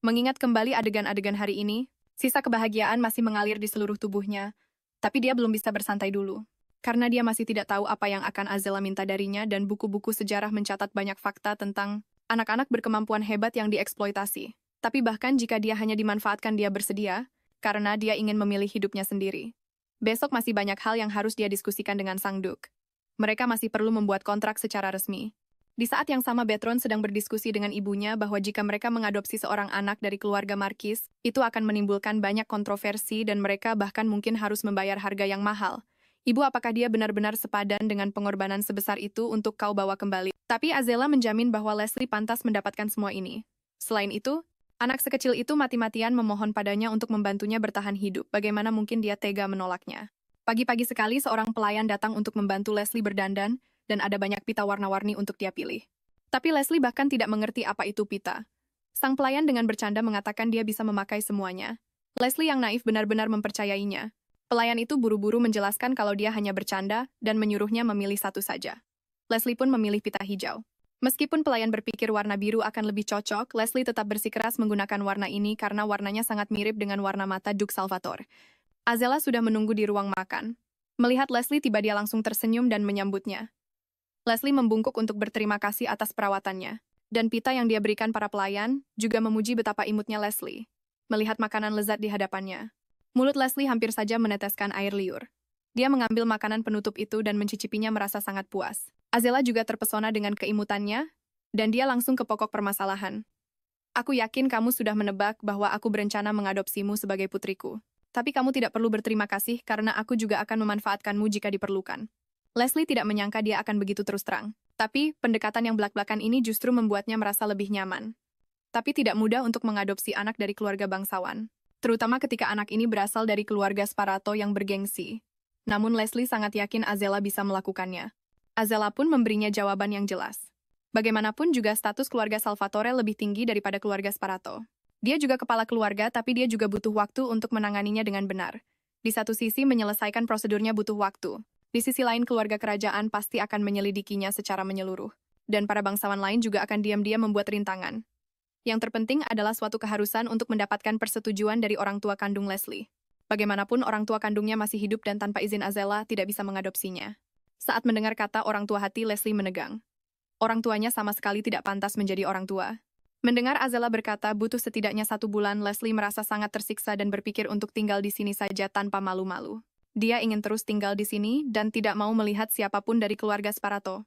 Mengingat kembali adegan-adegan hari ini, sisa kebahagiaan masih mengalir di seluruh tubuhnya, tapi dia belum bisa bersantai dulu. Karena dia masih tidak tahu apa yang akan Azela minta darinya dan buku-buku sejarah mencatat banyak fakta tentang anak-anak berkemampuan hebat yang dieksploitasi. Tapi bahkan jika dia hanya dimanfaatkan, dia bersedia, karena dia ingin memilih hidupnya sendiri. Besok masih banyak hal yang harus dia diskusikan dengan Sang Duk. Mereka masih perlu membuat kontrak secara resmi. Di saat yang sama Betron sedang berdiskusi dengan ibunya bahwa jika mereka mengadopsi seorang anak dari keluarga Markis, itu akan menimbulkan banyak kontroversi dan mereka bahkan mungkin harus membayar harga yang mahal. Ibu, apakah dia benar-benar sepadan dengan pengorbanan sebesar itu untuk kau bawa kembali? Tapi Azela menjamin bahwa Leslie pantas mendapatkan semua ini. Selain itu, anak sekecil itu mati-matian memohon padanya untuk membantunya bertahan hidup. Bagaimana mungkin dia tega menolaknya? Pagi-pagi sekali seorang pelayan datang untuk membantu Leslie berdandan, dan ada banyak pita warna-warni untuk dia pilih. Tapi Leslie bahkan tidak mengerti apa itu pita. Sang pelayan dengan bercanda mengatakan dia bisa memakai semuanya. Leslie yang naif benar-benar mempercayainya. Pelayan itu buru-buru menjelaskan kalau dia hanya bercanda dan menyuruhnya memilih satu saja. Leslie pun memilih pita hijau. Meskipun pelayan berpikir warna biru akan lebih cocok, Leslie tetap bersikeras menggunakan warna ini karena warnanya sangat mirip dengan warna mata Duke Salvatore. Azela sudah menunggu di ruang makan. Melihat Leslie tiba dia langsung tersenyum dan menyambutnya. Leslie membungkuk untuk berterima kasih atas perawatannya. Dan pita yang dia berikan para pelayan juga memuji betapa imutnya Leslie. Melihat makanan lezat di hadapannya. Mulut Leslie hampir saja meneteskan air liur. Dia mengambil makanan penutup itu dan mencicipinya merasa sangat puas. Azela juga terpesona dengan keimutannya, dan dia langsung ke pokok permasalahan. Aku yakin kamu sudah menebak bahwa aku berencana mengadopsimu sebagai putriku. Tapi kamu tidak perlu berterima kasih karena aku juga akan memanfaatkanmu jika diperlukan. Leslie tidak menyangka dia akan begitu terus terang. Tapi, pendekatan yang belak-belakan ini justru membuatnya merasa lebih nyaman. Tapi tidak mudah untuk mengadopsi anak dari keluarga bangsawan. Terutama ketika anak ini berasal dari keluarga Sparato yang bergengsi. Namun Leslie sangat yakin Azela bisa melakukannya. Azela pun memberinya jawaban yang jelas. Bagaimanapun juga status keluarga Salvatore lebih tinggi daripada keluarga Sparato. Dia juga kepala keluarga, tapi dia juga butuh waktu untuk menanganinya dengan benar. Di satu sisi, menyelesaikan prosedurnya butuh waktu. Di sisi lain, keluarga kerajaan pasti akan menyelidikinya secara menyeluruh. Dan para bangsawan lain juga akan diam-diam membuat rintangan. Yang terpenting adalah suatu keharusan untuk mendapatkan persetujuan dari orang tua kandung Leslie. Bagaimanapun, orang tua kandungnya masih hidup dan tanpa izin Azela tidak bisa mengadopsinya. Saat mendengar kata orang tua, hati Leslie menegang. Orang tuanya sama sekali tidak pantas menjadi orang tua. Mendengar Azela berkata butuh setidaknya 1 bulan, Leslie merasa sangat tersiksa dan berpikir untuk tinggal di sini saja tanpa malu-malu. Dia ingin terus tinggal di sini dan tidak mau melihat siapapun dari keluarga Sparato.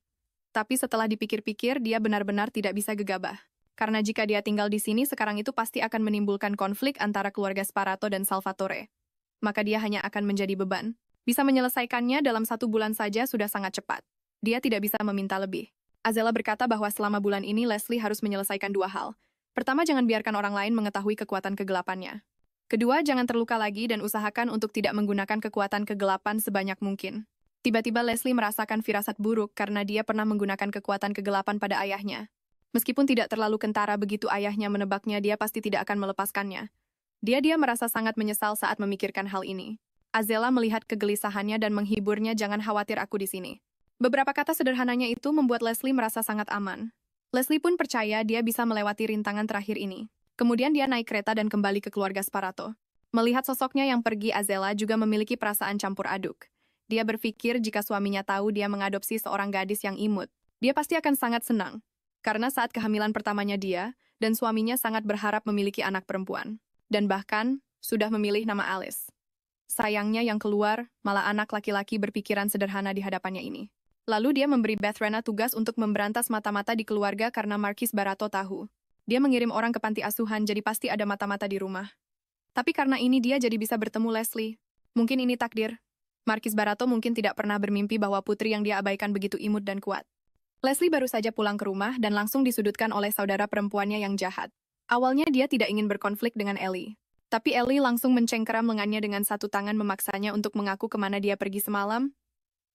Tapi setelah dipikir-pikir, dia benar-benar tidak bisa gegabah. Karena jika dia tinggal di sini sekarang itu pasti akan menimbulkan konflik antara keluarga Sparato dan Salvatore. Maka dia hanya akan menjadi beban. Bisa menyelesaikannya dalam 1 bulan saja sudah sangat cepat. Dia tidak bisa meminta lebih. Azela berkata bahwa selama bulan ini Leslie harus menyelesaikan 2 hal. Pertama, jangan biarkan orang lain mengetahui kekuatan kegelapannya. Kedua, jangan terluka lagi dan usahakan untuk tidak menggunakan kekuatan kegelapan sebanyak mungkin. Tiba-tiba Leslie merasakan firasat buruk karena dia pernah menggunakan kekuatan kegelapan pada ayahnya. Meskipun tidak terlalu kentara begitu ayahnya menebaknya, dia pasti tidak akan melepaskannya. Dia merasa sangat menyesal saat memikirkan hal ini. Azela melihat kegelisahannya dan menghiburnya, jangan khawatir, aku di sini. Beberapa kata sederhananya itu membuat Leslie merasa sangat aman. Leslie pun percaya dia bisa melewati rintangan terakhir ini. Kemudian dia naik kereta dan kembali ke keluarga Sparato. Melihat sosoknya yang pergi, Azela juga memiliki perasaan campur aduk. Dia berpikir jika suaminya tahu dia mengadopsi seorang gadis yang imut, dia pasti akan sangat senang. Karena saat kehamilan pertamanya dia, dan suaminya sangat berharap memiliki anak perempuan. Dan bahkan, sudah memilih nama Alice. Sayangnya yang keluar, malah anak laki-laki berpikiran sederhana di hadapannya ini. Lalu dia memberi Bethrena tugas untuk memberantas mata-mata di keluarga karena Markis Barato tahu. Dia mengirim orang ke panti asuhan, jadi pasti ada mata-mata di rumah. Tapi karena ini dia jadi bisa bertemu Leslie. Mungkin ini takdir. Markis Barato mungkin tidak pernah bermimpi bahwa putri yang dia abaikan begitu imut dan kuat. Leslie baru saja pulang ke rumah dan langsung disudutkan oleh saudara perempuannya yang jahat. Awalnya dia tidak ingin berkonflik dengan Ellie. Tapi Ellie langsung mencengkeram lengannya dengan satu tangan, memaksanya untuk mengaku kemana dia pergi semalam.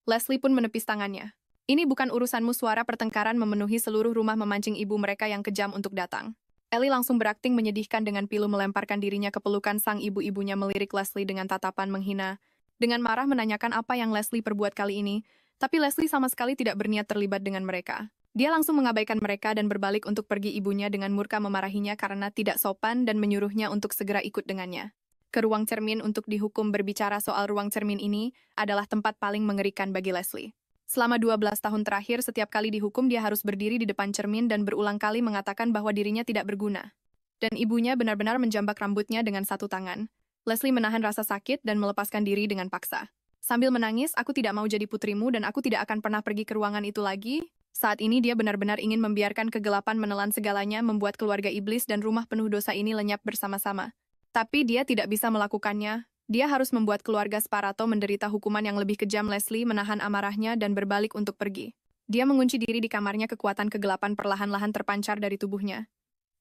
Leslie pun menepis tangannya. Ini bukan urusanmu, suara pertengkaran memenuhi seluruh rumah memancing ibu mereka yang kejam untuk datang. Ellie langsung berakting menyedihkan dengan pilu melemparkan dirinya ke pelukan sang ibu-ibunya, melirik Leslie dengan tatapan menghina. Dengan marah menanyakan apa yang Leslie perbuat kali ini, tapi Leslie sama sekali tidak berniat terlibat dengan mereka. Dia langsung mengabaikan mereka dan berbalik untuk pergi. Ibunya dengan murka memarahinya karena tidak sopan dan menyuruhnya untuk segera ikut dengannya ke ruang cermin untuk dihukum. Berbicara soal ruang cermin ini adalah tempat paling mengerikan bagi Leslie. Selama 12 tahun terakhir, setiap kali dihukum dia harus berdiri di depan cermin dan berulang kali mengatakan bahwa dirinya tidak berguna. Dan ibunya benar-benar menjambak rambutnya dengan satu tangan. Leslie menahan rasa sakit dan melepaskan diri dengan paksa. Sambil menangis, aku tidak mau jadi putrimu dan aku tidak akan pernah pergi ke ruangan itu lagi. Saat ini dia benar-benar ingin membiarkan kegelapan menelan segalanya, membuat keluarga iblis dan rumah penuh dosa ini lenyap bersama-sama. Tapi dia tidak bisa melakukannya. Dia harus membuat keluarga Sparato menderita hukuman yang lebih kejam. Leslie menahan amarahnya dan berbalik untuk pergi. Dia mengunci diri di kamarnya, kekuatan kegelapan perlahan-lahan terpancar dari tubuhnya.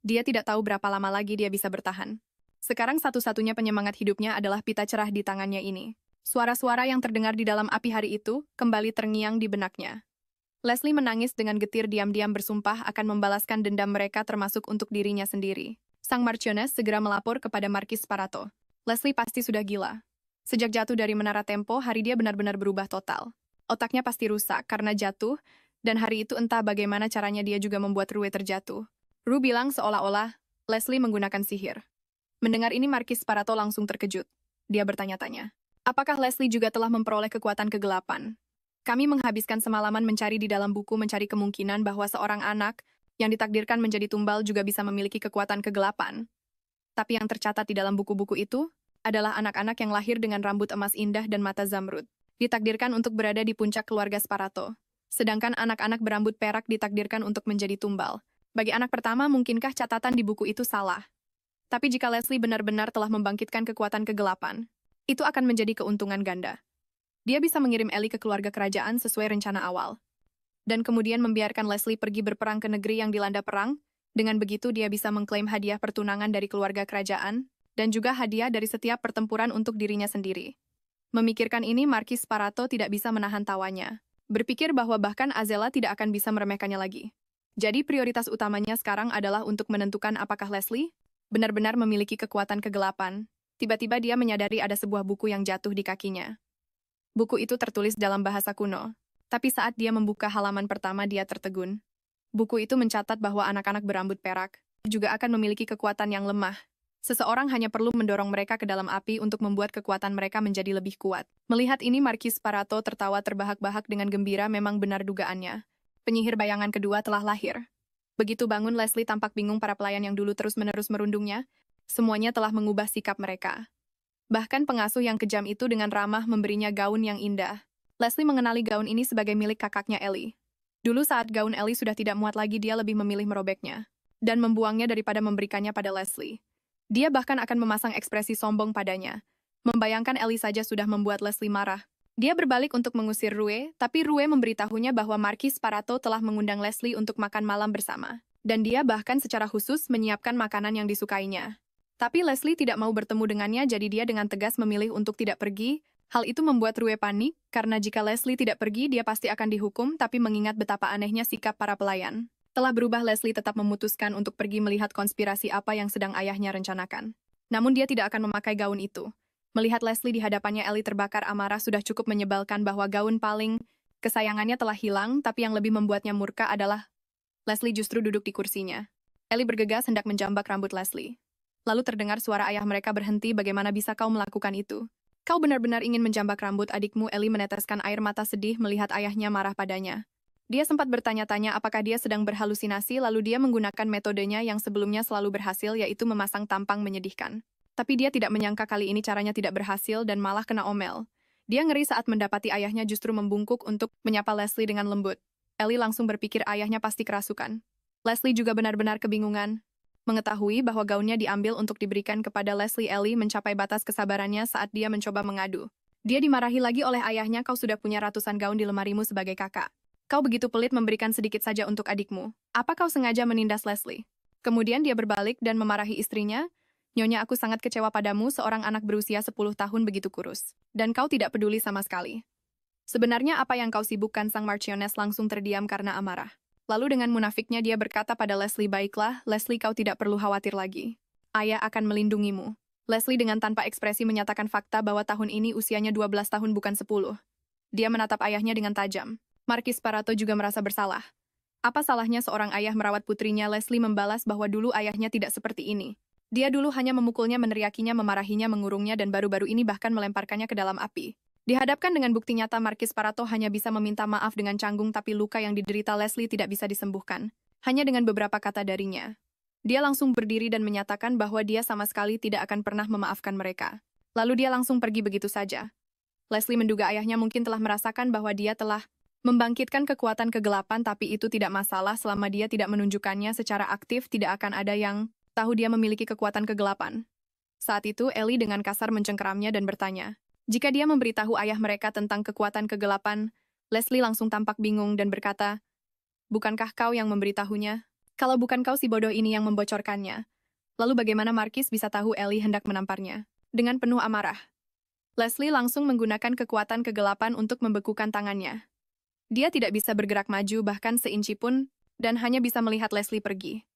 Dia tidak tahu berapa lama lagi dia bisa bertahan. Sekarang satu-satunya penyemangat hidupnya adalah pita cerah di tangannya ini. Suara-suara yang terdengar di dalam api hari itu kembali terngiang di benaknya. Leslie menangis dengan getir, diam-diam bersumpah akan membalaskan dendam mereka termasuk untuk dirinya sendiri. Sang Marchioness segera melapor kepada Markis Sparato. Leslie pasti sudah gila. Sejak jatuh dari Menara Tempo, hari dia benar-benar berubah total. Otaknya pasti rusak karena jatuh, dan hari itu entah bagaimana caranya dia juga membuat Rue terjatuh. Rue bilang seolah-olah Leslie menggunakan sihir. Mendengar ini Markis Sparato langsung terkejut. Dia bertanya-tanya, apakah Leslie juga telah memperoleh kekuatan kegelapan? Kami menghabiskan semalaman mencari di dalam buku, mencari kemungkinan bahwa seorang anak yang ditakdirkan menjadi tumbal juga bisa memiliki kekuatan kegelapan. Tapi yang tercatat di dalam buku-buku itu adalah anak-anak yang lahir dengan rambut emas indah dan mata zamrud. Ditakdirkan untuk berada di puncak keluarga Sparato. Sedangkan anak-anak berambut perak ditakdirkan untuk menjadi tumbal. Bagi anak pertama, mungkinkah catatan di buku itu salah? Tapi jika Leslie benar-benar telah membangkitkan kekuatan kegelapan, itu akan menjadi keuntungan ganda. Dia bisa mengirim Ellie ke keluarga kerajaan sesuai rencana awal. Dan kemudian membiarkan Leslie pergi berperang ke negeri yang dilanda perang. Dengan begitu dia bisa mengklaim hadiah pertunangan dari keluarga kerajaan, dan juga hadiah dari setiap pertempuran untuk dirinya sendiri. Memikirkan ini, Markis Sparato tidak bisa menahan tawanya. Berpikir bahwa bahkan Azela tidak akan bisa meremehkannya lagi. Jadi prioritas utamanya sekarang adalah untuk menentukan apakah Leslie benar-benar memiliki kekuatan kegelapan. Tiba-tiba dia menyadari ada sebuah buku yang jatuh di kakinya. Buku itu tertulis dalam bahasa kuno, tapi saat dia membuka halaman pertama dia tertegun. Buku itu mencatat bahwa anak-anak berambut perak juga akan memiliki kekuatan yang lemah. Seseorang hanya perlu mendorong mereka ke dalam api untuk membuat kekuatan mereka menjadi lebih kuat. Melihat ini, Markis Sparato tertawa terbahak-bahak dengan gembira. Memang benar dugaannya. Penyihir bayangan kedua telah lahir. Begitu bangun, Leslie tampak bingung. Para pelayan yang dulu terus-menerus merundungnya, semuanya telah mengubah sikap mereka. Bahkan pengasuh yang kejam itu dengan ramah memberinya gaun yang indah. Leslie mengenali gaun ini sebagai milik kakaknya Ellie. Dulu saat gaun Ellie sudah tidak muat lagi, dia lebih memilih merobeknya dan membuangnya daripada memberikannya pada Leslie. Dia bahkan akan memasang ekspresi sombong padanya. Membayangkan Ellie saja sudah membuat Leslie marah. Dia berbalik untuk mengusir Rue, tapi Rue memberitahunya bahwa Markis Sparato telah mengundang Leslie untuk makan malam bersama. Dan dia bahkan secara khusus menyiapkan makanan yang disukainya. Tapi Leslie tidak mau bertemu dengannya, jadi dia dengan tegas memilih untuk tidak pergi. Hal itu membuat Rue panik, karena jika Leslie tidak pergi, dia pasti akan dihukum, tapi mengingat betapa anehnya sikap para pelayan. Telah berubah, Leslie tetap memutuskan untuk pergi melihat konspirasi apa yang sedang ayahnya rencanakan. Namun dia tidak akan memakai gaun itu. Melihat Leslie di hadapannya, Ellie terbakar amarah. Sudah cukup menyebalkan bahwa gaun paling kesayangannya telah hilang, tapi yang lebih membuatnya murka adalah Leslie justru duduk di kursinya. Ellie bergegas hendak menjambak rambut Leslie. Lalu terdengar suara ayah mereka berhenti. Bagaimana bisa kau melakukan itu? Kau benar-benar ingin menjambak rambut adikmu? Ellie meneteskan air mata sedih melihat ayahnya marah padanya. Dia sempat bertanya-tanya apakah dia sedang berhalusinasi, lalu dia menggunakan metodenya yang sebelumnya selalu berhasil, yaitu memasang tampang menyedihkan. Tapi dia tidak menyangka kali ini caranya tidak berhasil dan malah kena omel. Dia ngeri saat mendapati ayahnya justru membungkuk untuk menyapa Leslie dengan lembut. Ellie langsung berpikir ayahnya pasti kerasukan. Leslie juga benar-benar kebingungan. Mengetahui bahwa gaunnya diambil untuk diberikan kepada Leslie, Ellie mencapai batas kesabarannya saat dia mencoba mengadu. Dia dimarahi lagi oleh ayahnya. Kau sudah punya ratusan gaun di lemarimu sebagai kakak. Kau begitu pelit memberikan sedikit saja untuk adikmu. Apa kau sengaja menindas Leslie? Kemudian dia berbalik dan memarahi istrinya. Nyonya, aku sangat kecewa padamu, seorang anak berusia 10 tahun begitu kurus. Dan kau tidak peduli sama sekali. Sebenarnya apa yang kau sibukkan? Sang Marchioness langsung terdiam karena amarah. Lalu dengan munafiknya dia berkata pada Leslie, baiklah, Leslie, kau tidak perlu khawatir lagi. Ayah akan melindungimu. Leslie dengan tanpa ekspresi menyatakan fakta bahwa tahun ini usianya 12 tahun bukan 10. Dia menatap ayahnya dengan tajam. Markis Sparato juga merasa bersalah. Apa salahnya seorang ayah merawat putrinya? Leslie membalas bahwa dulu ayahnya tidak seperti ini. Dia dulu hanya memukulnya, meneriakinya, memarahinya, mengurungnya, dan baru-baru ini bahkan melemparkannya ke dalam api. Dihadapkan dengan bukti nyata, Markis Sparato hanya bisa meminta maaf dengan canggung, tapi luka yang diderita Leslie tidak bisa disembuhkan. Hanya dengan beberapa kata darinya. Dia langsung berdiri dan menyatakan bahwa dia sama sekali tidak akan pernah memaafkan mereka. Lalu dia langsung pergi begitu saja. Leslie menduga ayahnya mungkin telah merasakan bahwa dia telah Membangkitkan kekuatan kegelapan tapi itu tidak masalah selama dia tidak menunjukkannya secara aktif, tidak akan ada yang tahu dia memiliki kekuatan kegelapan. Saat itu Ellie dengan kasar mencengkeramnya dan bertanya. Jika dia memberitahu ayah mereka tentang kekuatan kegelapan, Leslie langsung tampak bingung dan berkata, "Bukankah kau yang memberitahunya? Kalau bukan kau si bodoh ini yang membocorkannya. Lalu bagaimana Markis bisa tahu Ellie hendak menamparnya?" Dengan penuh amarah, Leslie langsung menggunakan kekuatan kegelapan untuk membekukan tangannya. Dia tidak bisa bergerak maju bahkan seinci pun, dan hanya bisa melihat Leslie pergi.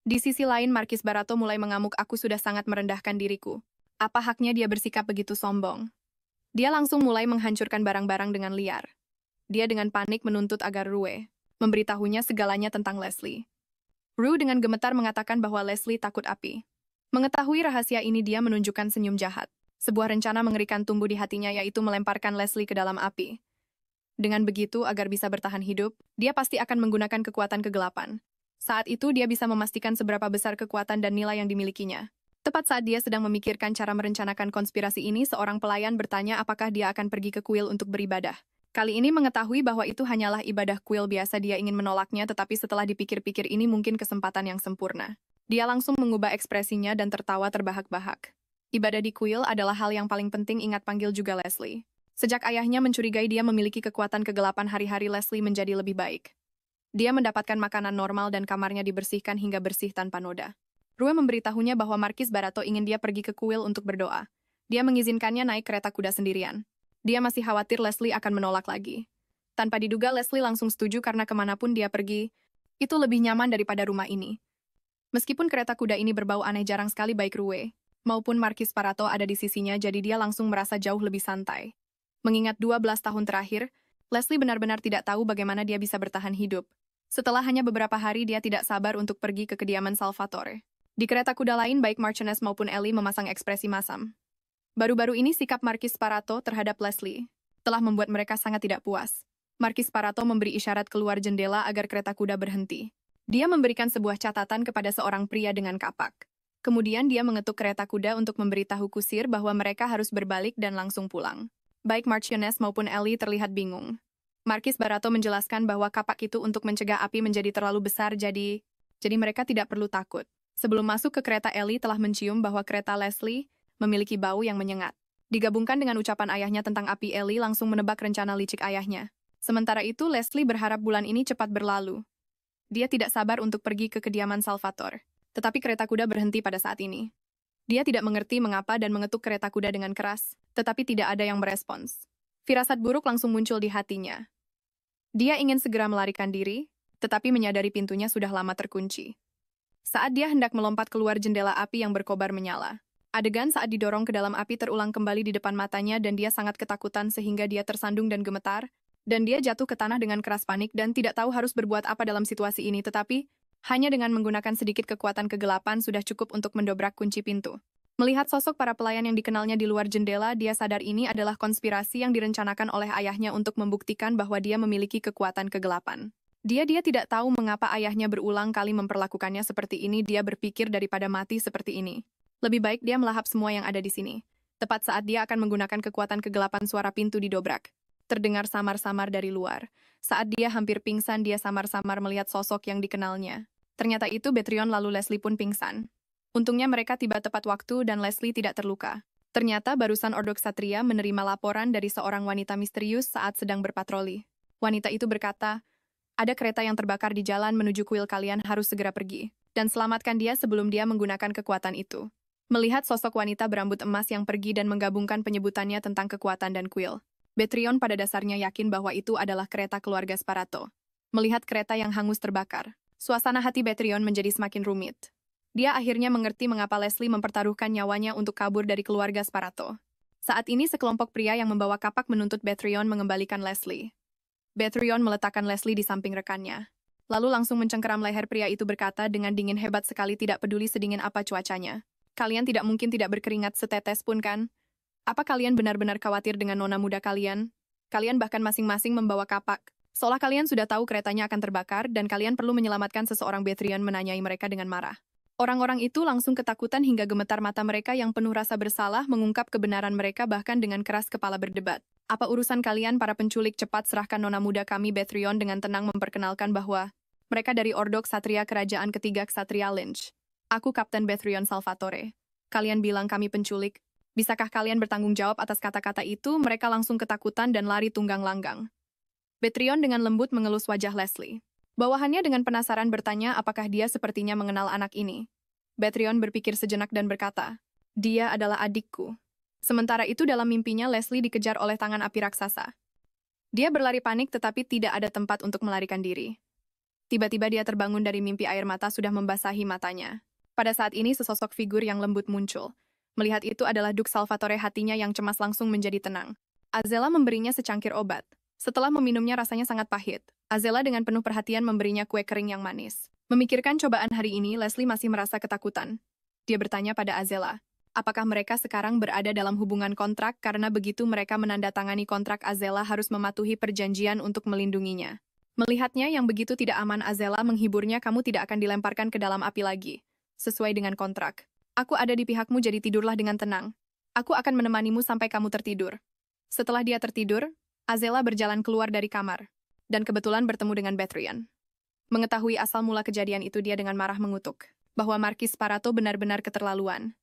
Di sisi lain, Markis Barato mulai mengamuk, "Aku sudah sangat merendahkan diriku. Apa haknya dia bersikap begitu sombong?" Dia langsung mulai menghancurkan barang-barang dengan liar. Dia dengan panik menuntut agar Rue memberitahunya segalanya tentang Leslie. Rue dengan gemetar mengatakan bahwa Leslie takut api. Mengetahui rahasia ini, dia menunjukkan senyum jahat. Sebuah rencana mengerikan tumbuh di hatinya, yaitu melemparkan Leslie ke dalam api. Dengan begitu, agar bisa bertahan hidup, dia pasti akan menggunakan kekuatan kegelapan. Saat itu, dia bisa memastikan seberapa besar kekuatan dan nilai yang dimilikinya. Tepat saat dia sedang memikirkan cara merencanakan konspirasi ini, seorang pelayan bertanya apakah dia akan pergi ke kuil untuk beribadah. Kali ini mengetahui bahwa itu hanyalah ibadah kuil biasa, dia ingin menolaknya, tetapi setelah dipikir-pikir ini mungkin kesempatan yang sempurna. Dia langsung mengubah ekspresinya dan tertawa terbahak-bahak. Ibadah di kuil adalah hal yang paling penting, ingat, panggil juga Leslie. Sejak ayahnya mencurigai dia memiliki kekuatan kegelapan, hari-hari Leslie menjadi lebih baik. Dia mendapatkan makanan normal dan kamarnya dibersihkan hingga bersih tanpa noda. Rue memberitahunya bahwa Markis Barato ingin dia pergi ke kuil untuk berdoa. Dia mengizinkannya naik kereta kuda sendirian. Dia masih khawatir Leslie akan menolak lagi. Tanpa diduga, Leslie langsung setuju karena kemanapun dia pergi, itu lebih nyaman daripada rumah ini. Meskipun kereta kuda ini berbau aneh, jarang sekali baik Rue maupun Markis Barato ada di sisinya, jadi dia langsung merasa jauh lebih santai. Mengingat 12 tahun terakhir, Leslie benar-benar tidak tahu bagaimana dia bisa bertahan hidup. Setelah hanya beberapa hari, dia tidak sabar untuk pergi ke kediaman Salvatore. Di kereta kuda lain, baik Marchioness maupun Ellie memasang ekspresi masam. Baru-baru ini sikap Markis Barato terhadap Leslie telah membuat mereka sangat tidak puas. Markis Barato memberi isyarat keluar jendela agar kereta kuda berhenti. Dia memberikan sebuah catatan kepada seorang pria dengan kapak. Kemudian dia mengetuk kereta kuda untuk memberitahu kusir bahwa mereka harus berbalik dan langsung pulang. Baik Marchioness maupun Ellie terlihat bingung. Markis Barato menjelaskan bahwa kapak itu untuk mencegah api menjadi terlalu besar, jadi mereka tidak perlu takut. Sebelum masuk ke kereta, Ellie telah mencium bahwa kereta Leslie memiliki bau yang menyengat. Digabungkan dengan ucapan ayahnya tentang api, Ellie langsung menebak rencana licik ayahnya. Sementara itu, Leslie berharap bulan ini cepat berlalu. Dia tidak sabar untuk pergi ke kediaman Salvatore. Tetapi kereta kuda berhenti pada saat ini. Dia tidak mengerti mengapa dan mengetuk kereta kuda dengan keras, tetapi tidak ada yang merespons. Firasat buruk langsung muncul di hatinya. Dia ingin segera melarikan diri, tetapi menyadari pintunya sudah lama terkunci. Saat dia hendak melompat keluar, jendela api yang berkobar menyala. Adegan saat didorong ke dalam api terulang kembali di depan matanya dan dia sangat ketakutan sehingga dia tersandung dan gemetar, dan dia jatuh ke tanah dengan keras, panik dan tidak tahu harus berbuat apa dalam situasi ini, tetapi hanya dengan menggunakan sedikit kekuatan kegelapan sudah cukup untuk mendobrak kunci pintu. Melihat sosok para pelayan yang dikenalnya di luar jendela, dia sadar ini adalah konspirasi yang direncanakan oleh ayahnya untuk membuktikan bahwa dia memiliki kekuatan kegelapan. Dia tidak tahu mengapa ayahnya berulang kali memperlakukannya seperti ini. Dia berpikir daripada mati seperti ini, lebih baik dia melahap semua yang ada di sini. Tepat saat dia akan menggunakan kekuatan kegelapan, suara pintu didobrak terdengar samar-samar dari luar. Saat dia hampir pingsan, dia samar-samar melihat sosok yang dikenalnya. Ternyata itu Betrion, lalu Leslie pun pingsan. Untungnya mereka tiba tepat waktu dan Leslie tidak terluka. Ternyata barusan Ordo Ksatria menerima laporan dari seorang wanita misterius saat sedang berpatroli. Wanita itu berkata, ada kereta yang terbakar di jalan menuju kuil, kalian harus segera pergi dan selamatkan dia sebelum dia menggunakan kekuatan itu. Melihat sosok wanita berambut emas yang pergi dan menggabungkan penyebutannya tentang kekuatan dan kuil, Betrion pada dasarnya yakin bahwa itu adalah kereta keluarga Sparato. Melihat kereta yang hangus terbakar, suasana hati Betrion menjadi semakin rumit. Dia akhirnya mengerti mengapa Leslie mempertaruhkan nyawanya untuk kabur dari keluarga Sparato. Saat ini sekelompok pria yang membawa kapak menuntut Betrion mengembalikan Leslie. Betrion meletakkan Leslie di samping rekannya. Lalu langsung mencengkeram leher pria itu, berkata dengan dingin hebat sekali, tidak peduli sedingin apa cuacanya. Kalian tidak mungkin tidak berkeringat setetes pun, kan? Apa kalian benar-benar khawatir dengan nona muda kalian? Kalian bahkan masing-masing membawa kapak. Seolah kalian sudah tahu keretanya akan terbakar dan kalian perlu menyelamatkan seseorang. Betrion menanyai mereka dengan marah. Orang-orang itu langsung ketakutan hingga gemetar, mata mereka yang penuh rasa bersalah mengungkap kebenaran mereka, bahkan dengan keras kepala berdebat. Apa urusan kalian para penculik? Cepat serahkan nona muda kami. Bethrion dengan tenang memperkenalkan bahwa mereka dari Ordo Ksatria Kerajaan Ketiga Ksatria Lynch. Aku Kapten Bethrion Salvatore. Kalian bilang kami penculik. Bisakah kalian bertanggung jawab atas kata-kata itu? Mereka langsung ketakutan dan lari tunggang langgang. Bethrion dengan lembut mengelus wajah Leslie. Bawahannya dengan penasaran bertanya apakah dia sepertinya mengenal anak ini. Bethrion berpikir sejenak dan berkata, "Dia adalah adikku." Sementara itu dalam mimpinya Leslie dikejar oleh tangan api raksasa. Dia berlari panik tetapi tidak ada tempat untuk melarikan diri. Tiba-tiba dia terbangun dari mimpi, air mata sudah membasahi matanya. Pada saat ini sesosok figur yang lembut muncul. Melihat itu adalah Duk Salvatore, hatinya yang cemas langsung menjadi tenang. Azela memberinya secangkir obat. Setelah meminumnya rasanya sangat pahit. Azela dengan penuh perhatian memberinya kue kering yang manis. Memikirkan cobaan hari ini, Leslie masih merasa ketakutan. Dia bertanya pada Azela, apakah mereka sekarang berada dalam hubungan kontrak? Karena begitu mereka menandatangani kontrak, Azela harus mematuhi perjanjian untuk melindunginya. Melihatnya yang begitu tidak aman, Azela menghiburnya, kamu tidak akan dilemparkan ke dalam api lagi. Sesuai dengan kontrak. Aku ada di pihakmu, jadi tidurlah dengan tenang. Aku akan menemanimu sampai kamu tertidur. Setelah dia tertidur, Azela berjalan keluar dari kamar. Dan kebetulan bertemu dengan Bethrion. Mengetahui asal mula kejadian itu, dia dengan marah mengutuk bahwa Markis Parato benar-benar keterlaluan.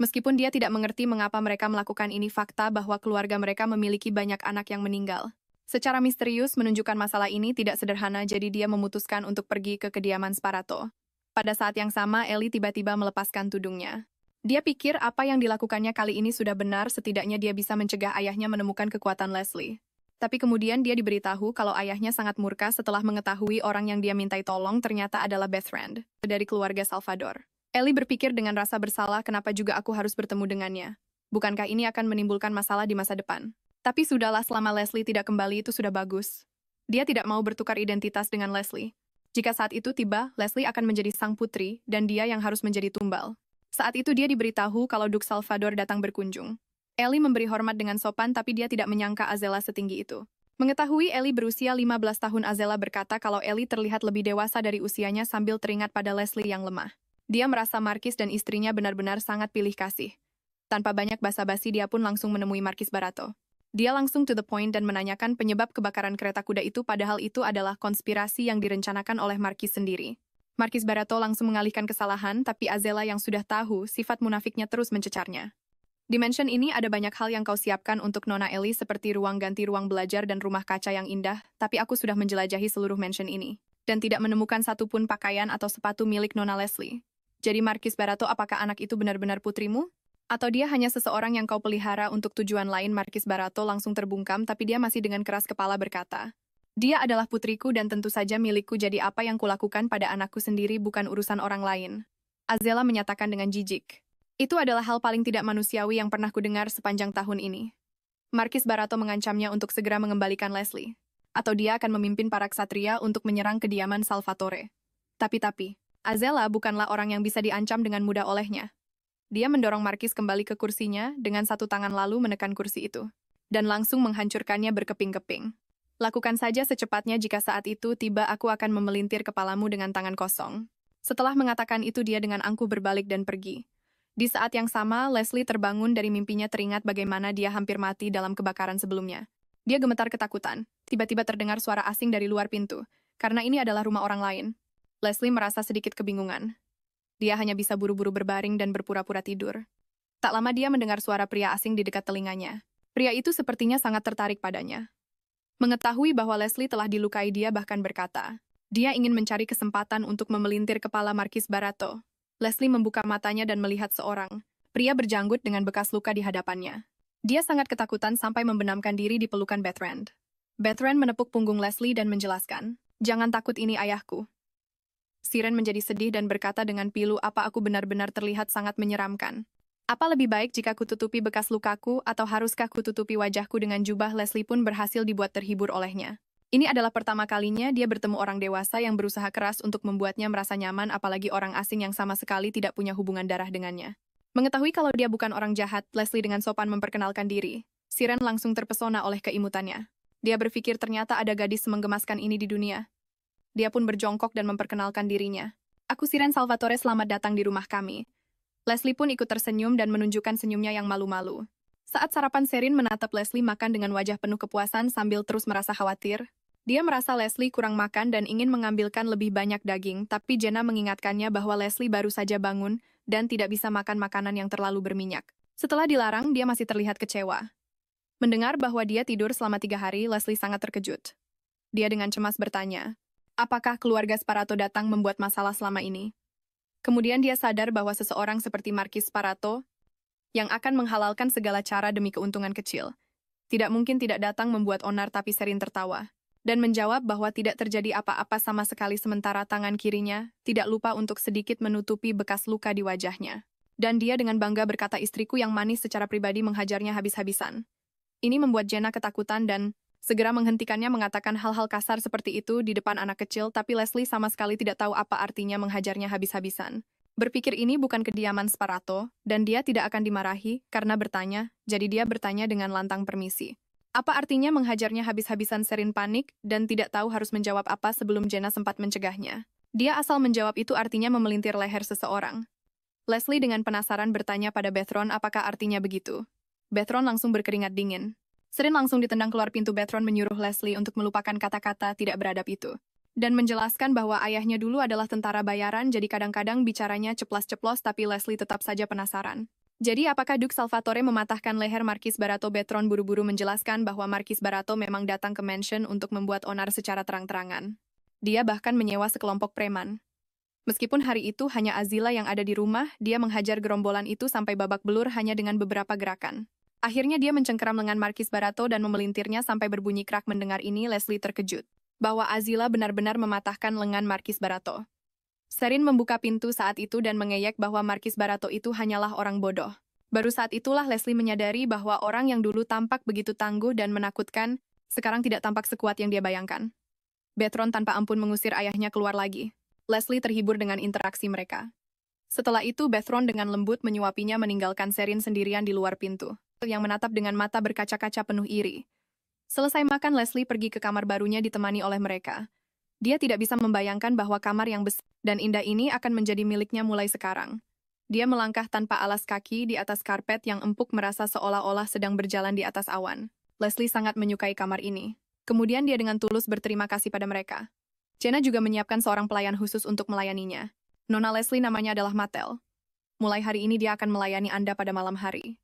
Meskipun dia tidak mengerti mengapa mereka melakukan ini, fakta bahwa keluarga mereka memiliki banyak anak yang meninggal secara misterius menunjukkan masalah ini tidak sederhana, jadi dia memutuskan untuk pergi ke kediaman Sparato. Pada saat yang sama, Ellie tiba-tiba melepaskan tudungnya. Dia pikir apa yang dilakukannya kali ini sudah benar, setidaknya dia bisa mencegah ayahnya menemukan kekuatan Leslie. Tapi kemudian dia diberitahu kalau ayahnya sangat murka setelah mengetahui orang yang dia mintai tolong ternyata adalah Bethrand, dari keluarga Salvador. Ellie berpikir dengan rasa bersalah, kenapa juga aku harus bertemu dengannya? Bukankah ini akan menimbulkan masalah di masa depan? Tapi sudahlah, selama Leslie tidak kembali itu sudah bagus. Dia tidak mau bertukar identitas dengan Leslie. Jika saat itu tiba, Leslie akan menjadi sang putri dan dia yang harus menjadi tumbal. Saat itu dia diberitahu kalau Duk Salvador datang berkunjung. Ellie memberi hormat dengan sopan, tapi dia tidak menyangka Azela setinggi itu. Mengetahui Ellie berusia 15 tahun, Azela berkata kalau Ellie terlihat lebih dewasa dari usianya sambil teringat pada Leslie yang lemah. Dia merasa Markis dan istrinya benar-benar sangat pilih kasih. Tanpa banyak basa-basi, dia pun langsung menemui Markis Barato. Dia langsung to the point dan menanyakan penyebab kebakaran kereta kuda itu, padahal itu adalah konspirasi yang direncanakan oleh Markis sendiri. Markis Barato langsung mengalihkan kesalahan, tapi Azela yang sudah tahu, sifat munafiknya terus mencecarnya. Di mansion ini ada banyak hal yang kau siapkan untuk Nona Ellie, seperti ruang ganti, ruang belajar, dan rumah kaca yang indah, tapi aku sudah menjelajahi seluruh mansion ini, dan tidak menemukan satupun pakaian atau sepatu milik Nona Leslie. Jadi Markis Barato, apakah anak itu benar-benar putrimu? Atau dia hanya seseorang yang kau pelihara untuk tujuan lain? Markis Barato langsung terbungkam, tapi dia masih dengan keras kepala berkata, dia adalah putriku dan tentu saja milikku, jadi apa yang kulakukan pada anakku sendiri bukan urusan orang lain. Azela menyatakan dengan jijik. Itu adalah hal paling tidak manusiawi yang pernah kudengar sepanjang tahun ini. Markis Barato mengancamnya untuk segera mengembalikan Leslie. Atau dia akan memimpin para ksatria untuk menyerang kediaman Salvatore. Tapi, Azela bukanlah orang yang bisa diancam dengan mudah olehnya. Dia mendorong Markis kembali ke kursinya dengan satu tangan lalu menekan kursi itu. Dan langsung menghancurkannya berkeping-keping. Lakukan saja secepatnya, jika saat itu tiba aku akan memelintir kepalamu dengan tangan kosong. Setelah mengatakan itu dia dengan angkuh berbalik dan pergi. Di saat yang sama, Leslie terbangun dari mimpinya teringat bagaimana dia hampir mati dalam kebakaran sebelumnya. Dia gemetar ketakutan. Tiba-tiba terdengar suara asing dari luar pintu, karena ini adalah rumah orang lain. Leslie merasa sedikit kebingungan. Dia hanya bisa buru-buru berbaring dan berpura-pura tidur. Tak lama dia mendengar suara pria asing di dekat telinganya. Pria itu sepertinya sangat tertarik padanya. Mengetahui bahwa Leslie telah dilukai, dia bahkan berkata, dia ingin mencari kesempatan untuk memelintir kepala Markis Barato. Leslie membuka matanya dan melihat seorang pria berjanggut dengan bekas luka di hadapannya. Dia sangat ketakutan sampai membenamkan diri di pelukan Bethrand. Bethrand menepuk punggung Leslie dan menjelaskan, jangan takut, ini ayahku. Siren menjadi sedih dan berkata dengan pilu, apa aku benar-benar terlihat sangat menyeramkan? Apa lebih baik jika kututupi bekas lukaku atau haruskah kututupi wajahku dengan jubah? Leslie pun berhasil dibuat terhibur olehnya. Ini adalah pertama kalinya dia bertemu orang dewasa yang berusaha keras untuk membuatnya merasa nyaman, apalagi orang asing yang sama sekali tidak punya hubungan darah dengannya. Mengetahui kalau dia bukan orang jahat, Leslie dengan sopan memperkenalkan diri. Siren langsung terpesona oleh keimutannya. Dia berpikir ternyata ada gadis menggemaskan ini di dunia. Dia pun berjongkok dan memperkenalkan dirinya. Aku Siren Salvatore, selamat datang di rumah kami. Leslie pun ikut tersenyum dan menunjukkan senyumnya yang malu-malu. Saat sarapan, Sherin menatap Leslie makan dengan wajah penuh kepuasan sambil terus merasa khawatir. Dia merasa Leslie kurang makan dan ingin mengambilkan lebih banyak daging, tapi Jenna mengingatkannya bahwa Leslie baru saja bangun dan tidak bisa makan makanan yang terlalu berminyak. Setelah dilarang, dia masih terlihat kecewa. Mendengar bahwa dia tidur selama 3 hari, Leslie sangat terkejut. Dia dengan cemas bertanya, apakah keluarga Sparato datang membuat masalah selama ini? Kemudian dia sadar bahwa seseorang seperti Marquis Sparato yang akan menghalalkan segala cara demi keuntungan kecil tidak mungkin tidak datang membuat onar, tapi Sherin tertawa dan menjawab bahwa tidak terjadi apa-apa sama sekali, sementara tangan kirinya tidak lupa untuk sedikit menutupi bekas luka di wajahnya. Dan dia dengan bangga berkata, istriku yang manis secara pribadi menghajarnya habis-habisan. Ini membuat Jenna ketakutan dan segera menghentikannya, mengatakan hal-hal kasar seperti itu di depan anak kecil, tapi Leslie sama sekali tidak tahu apa artinya menghajarnya habis-habisan. Berpikir ini bukan kediaman Sparato, dan dia tidak akan dimarahi karena bertanya, jadi dia bertanya dengan lantang, permisi. Apa artinya menghajarnya habis-habisan? Sherin panik dan tidak tahu harus menjawab apa sebelum Jenna sempat mencegahnya. Dia asal menjawab itu artinya memelintir leher seseorang. Leslie dengan penasaran bertanya pada Bethron apakah artinya begitu. Bethron langsung berkeringat dingin. Sherin langsung ditendang keluar pintu. Bethron menyuruh Leslie untuk melupakan kata-kata tidak beradab itu dan menjelaskan bahwa ayahnya dulu adalah tentara bayaran, jadi kadang-kadang bicaranya ceplas-ceplos, tapi Leslie tetap saja penasaran. Jadi apakah Duke Salvatore mematahkan leher Marquis Barato? Bethron buru-buru menjelaskan bahwa Marquis Barato memang datang ke mansion untuk membuat onar secara terang-terangan. Dia bahkan menyewa sekelompok preman. Meskipun hari itu hanya Azila yang ada di rumah, dia menghajar gerombolan itu sampai babak belur hanya dengan beberapa gerakan. Akhirnya dia mencengkeram lengan Marquis Barato dan memelintirnya sampai berbunyi krak. Mendengar ini, Leslie terkejut bahwa Azila benar-benar mematahkan lengan Marquis Barato. Sherin membuka pintu saat itu dan mengeyek bahwa Marquis Barato itu hanyalah orang bodoh. Baru saat itulah Leslie menyadari bahwa orang yang dulu tampak begitu tangguh dan menakutkan, sekarang tidak tampak sekuat yang dia bayangkan. Bethron tanpa ampun mengusir ayahnya keluar lagi. Leslie terhibur dengan interaksi mereka. Setelah itu, Bethron dengan lembut menyuapinya, meninggalkan Sherin sendirian di luar pintu, yang menatap dengan mata berkaca-kaca penuh iri. Selesai makan, Leslie pergi ke kamar barunya ditemani oleh mereka. Dia tidak bisa membayangkan bahwa kamar yang besar dan indah ini akan menjadi miliknya mulai sekarang. Dia melangkah tanpa alas kaki di atas karpet yang empuk, merasa seolah-olah sedang berjalan di atas awan. Leslie sangat menyukai kamar ini. Kemudian dia dengan tulus berterima kasih pada mereka. Jenna juga menyiapkan seorang pelayan khusus untuk melayaninya. Nona Leslie namanya adalah Mattel. Mulai hari ini dia akan melayani Anda pada malam hari.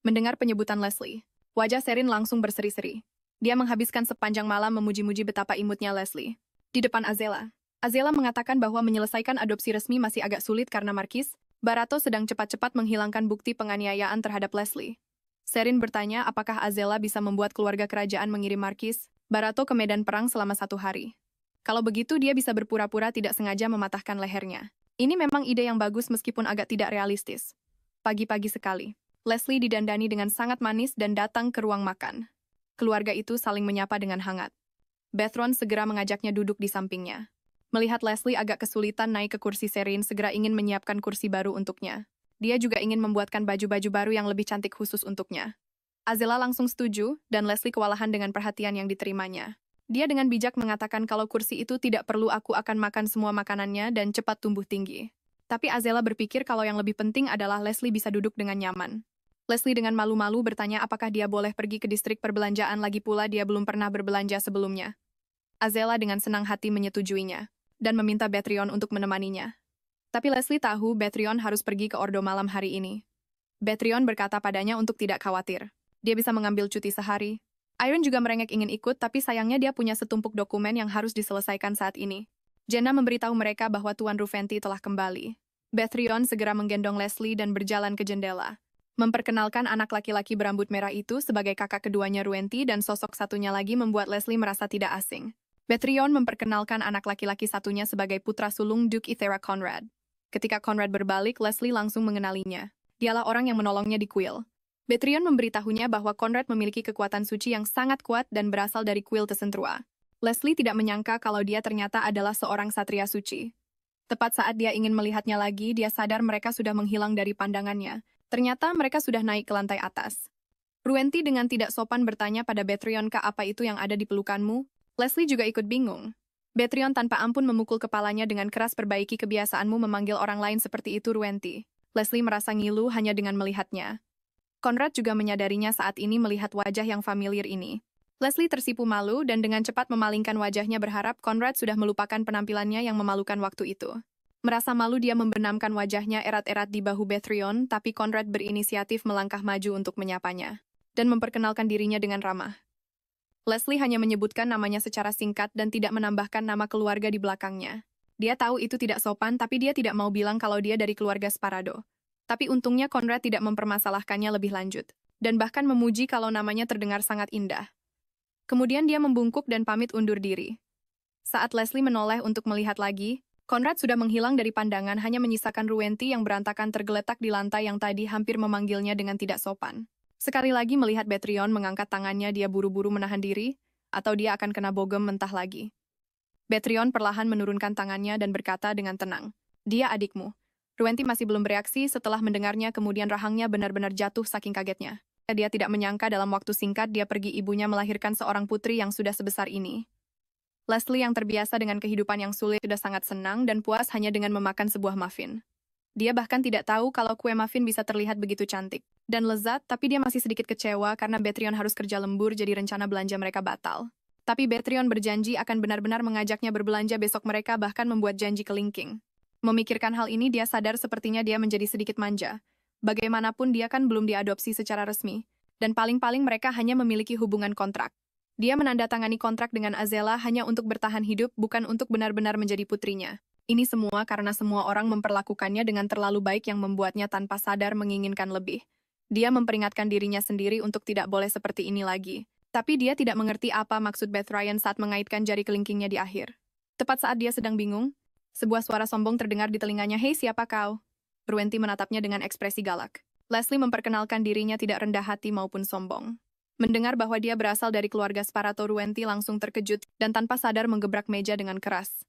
Mendengar penyebutan Leslie, wajah Sherin langsung berseri-seri. Dia menghabiskan sepanjang malam memuji-muji betapa imutnya Leslie. Di depan Azela, Azela mengatakan bahwa menyelesaikan adopsi resmi masih agak sulit karena Marquis Barato sedang cepat-cepat menghilangkan bukti penganiayaan terhadap Leslie. Sherin bertanya apakah Azela bisa membuat keluarga kerajaan mengirim Marquis Barato ke medan perang selama 1 hari. Kalau begitu dia bisa berpura-pura tidak sengaja mematahkan lehernya. Ini memang ide yang bagus meskipun agak tidak realistis. Pagi-pagi sekali, Leslie didandani dengan sangat manis dan datang ke ruang makan. Keluarga itu saling menyapa dengan hangat. Bethron segera mengajaknya duduk di sampingnya. Melihat Leslie agak kesulitan naik ke kursi, Sherin segera ingin menyiapkan kursi baru untuknya. Dia juga ingin membuatkan baju-baju baru yang lebih cantik khusus untuknya. Azela langsung setuju, dan Leslie kewalahan dengan perhatian yang diterimanya. Dia dengan bijak mengatakan kalau kursi itu tidak perlu, aku akan makan semua makanannya dan cepat tumbuh tinggi. Tapi Azela berpikir kalau yang lebih penting adalah Leslie bisa duduk dengan nyaman. Leslie dengan malu-malu bertanya apakah dia boleh pergi ke distrik perbelanjaan, lagi pula dia belum pernah berbelanja sebelumnya. Azela dengan senang hati menyetujuinya, dan meminta Bethrion untuk menemaninya. Tapi Leslie tahu Bethrion harus pergi ke Ordo malam hari ini. Bethrion berkata padanya untuk tidak khawatir. Dia bisa mengambil cuti sehari. Iron juga merengek ingin ikut, tapi sayangnya dia punya setumpuk dokumen yang harus diselesaikan saat ini. Jenna memberitahu mereka bahwa Tuan Ruventi telah kembali. Bethrion segera menggendong Leslie dan berjalan ke jendela. Memperkenalkan anak laki-laki berambut merah itu sebagai kakak keduanya Ruventi, dan sosok satunya lagi membuat Leslie merasa tidak asing. Bethrion memperkenalkan anak laki-laki satunya sebagai putra sulung Duke Ithera Conrad. Ketika Conrad berbalik, Leslie langsung mengenalinya. Dialah orang yang menolongnya di kuil. Bethrion memberitahunya bahwa Conrad memiliki kekuatan suci yang sangat kuat dan berasal dari kuil Tesentrua. Leslie tidak menyangka kalau dia ternyata adalah seorang satria suci. Tepat saat dia ingin melihatnya lagi, dia sadar mereka sudah menghilang dari pandangannya. Ternyata mereka sudah naik ke lantai atas. Ruventi dengan tidak sopan bertanya pada Bethrion, "Kak, apa itu yang ada di pelukanmu?" Leslie juga ikut bingung. Bethrion tanpa ampun memukul kepalanya dengan keras, "Perbaiki kebiasaanmu memanggil orang lain seperti itu, Ruventi." Leslie merasa ngilu hanya dengan melihatnya. Conrad juga menyadarinya saat ini melihat wajah yang familiar ini. Leslie tersipu malu dan dengan cepat memalingkan wajahnya berharap Conrad sudah melupakan penampilannya yang memalukan waktu itu. Merasa malu dia membenamkan wajahnya erat-erat di bahu Bethrion, tapi Conrad berinisiatif melangkah maju untuk menyapanya dan memperkenalkan dirinya dengan ramah. Leslie hanya menyebutkan namanya secara singkat dan tidak menambahkan nama keluarga di belakangnya. Dia tahu itu tidak sopan, tapi dia tidak mau bilang kalau dia dari keluarga Sparado. Tapi untungnya Conrad tidak mempermasalahkannya lebih lanjut, dan bahkan memuji kalau namanya terdengar sangat indah. Kemudian dia membungkuk dan pamit undur diri. Saat Leslie menoleh untuk melihat lagi, Conrad sudah menghilang dari pandangan, hanya menyisakan Ruenti yang berantakan tergeletak di lantai yang tadi hampir memanggilnya dengan tidak sopan. Sekali lagi melihat Bethrion mengangkat tangannya, dia buru-buru menahan diri, atau dia akan kena bogem mentah lagi. Bethrion perlahan menurunkan tangannya dan berkata dengan tenang, "Dia adikmu." Ruenti masih belum bereaksi setelah mendengarnya, kemudian rahangnya benar-benar jatuh saking kagetnya. Dia tidak menyangka dalam waktu singkat dia pergi ibunya melahirkan seorang putri yang sudah sebesar ini. Leslie yang terbiasa dengan kehidupan yang sulit sudah sangat senang dan puas hanya dengan memakan sebuah muffin. Dia bahkan tidak tahu kalau kue muffin bisa terlihat begitu cantik dan lezat, tapi dia masih sedikit kecewa karena Bethrion harus kerja lembur, jadi rencana belanja mereka batal. Tapi Bethrion berjanji akan benar-benar mengajaknya berbelanja besok, mereka bahkan membuat janji kelingking. Memikirkan hal ini, dia sadar sepertinya dia menjadi sedikit manja. Bagaimanapun dia kan belum diadopsi secara resmi, dan paling-paling mereka hanya memiliki hubungan kontrak. Dia menandatangani kontrak dengan Azela hanya untuk bertahan hidup, bukan untuk benar-benar menjadi putrinya. Ini semua karena semua orang memperlakukannya dengan terlalu baik yang membuatnya tanpa sadar menginginkan lebih. Dia memperingatkan dirinya sendiri untuk tidak boleh seperti ini lagi. Tapi dia tidak mengerti apa maksud Bethrion saat mengaitkan jari kelingkingnya di akhir. Tepat saat dia sedang bingung, sebuah suara sombong terdengar di telinganya. "Hei, siapa kau?" Ruenti menatapnya dengan ekspresi galak. Leslie memperkenalkan dirinya tidak rendah hati maupun sombong. Mendengar bahwa dia berasal dari keluarga Sparato, Ruenti langsung terkejut dan tanpa sadar menggebrak meja dengan keras.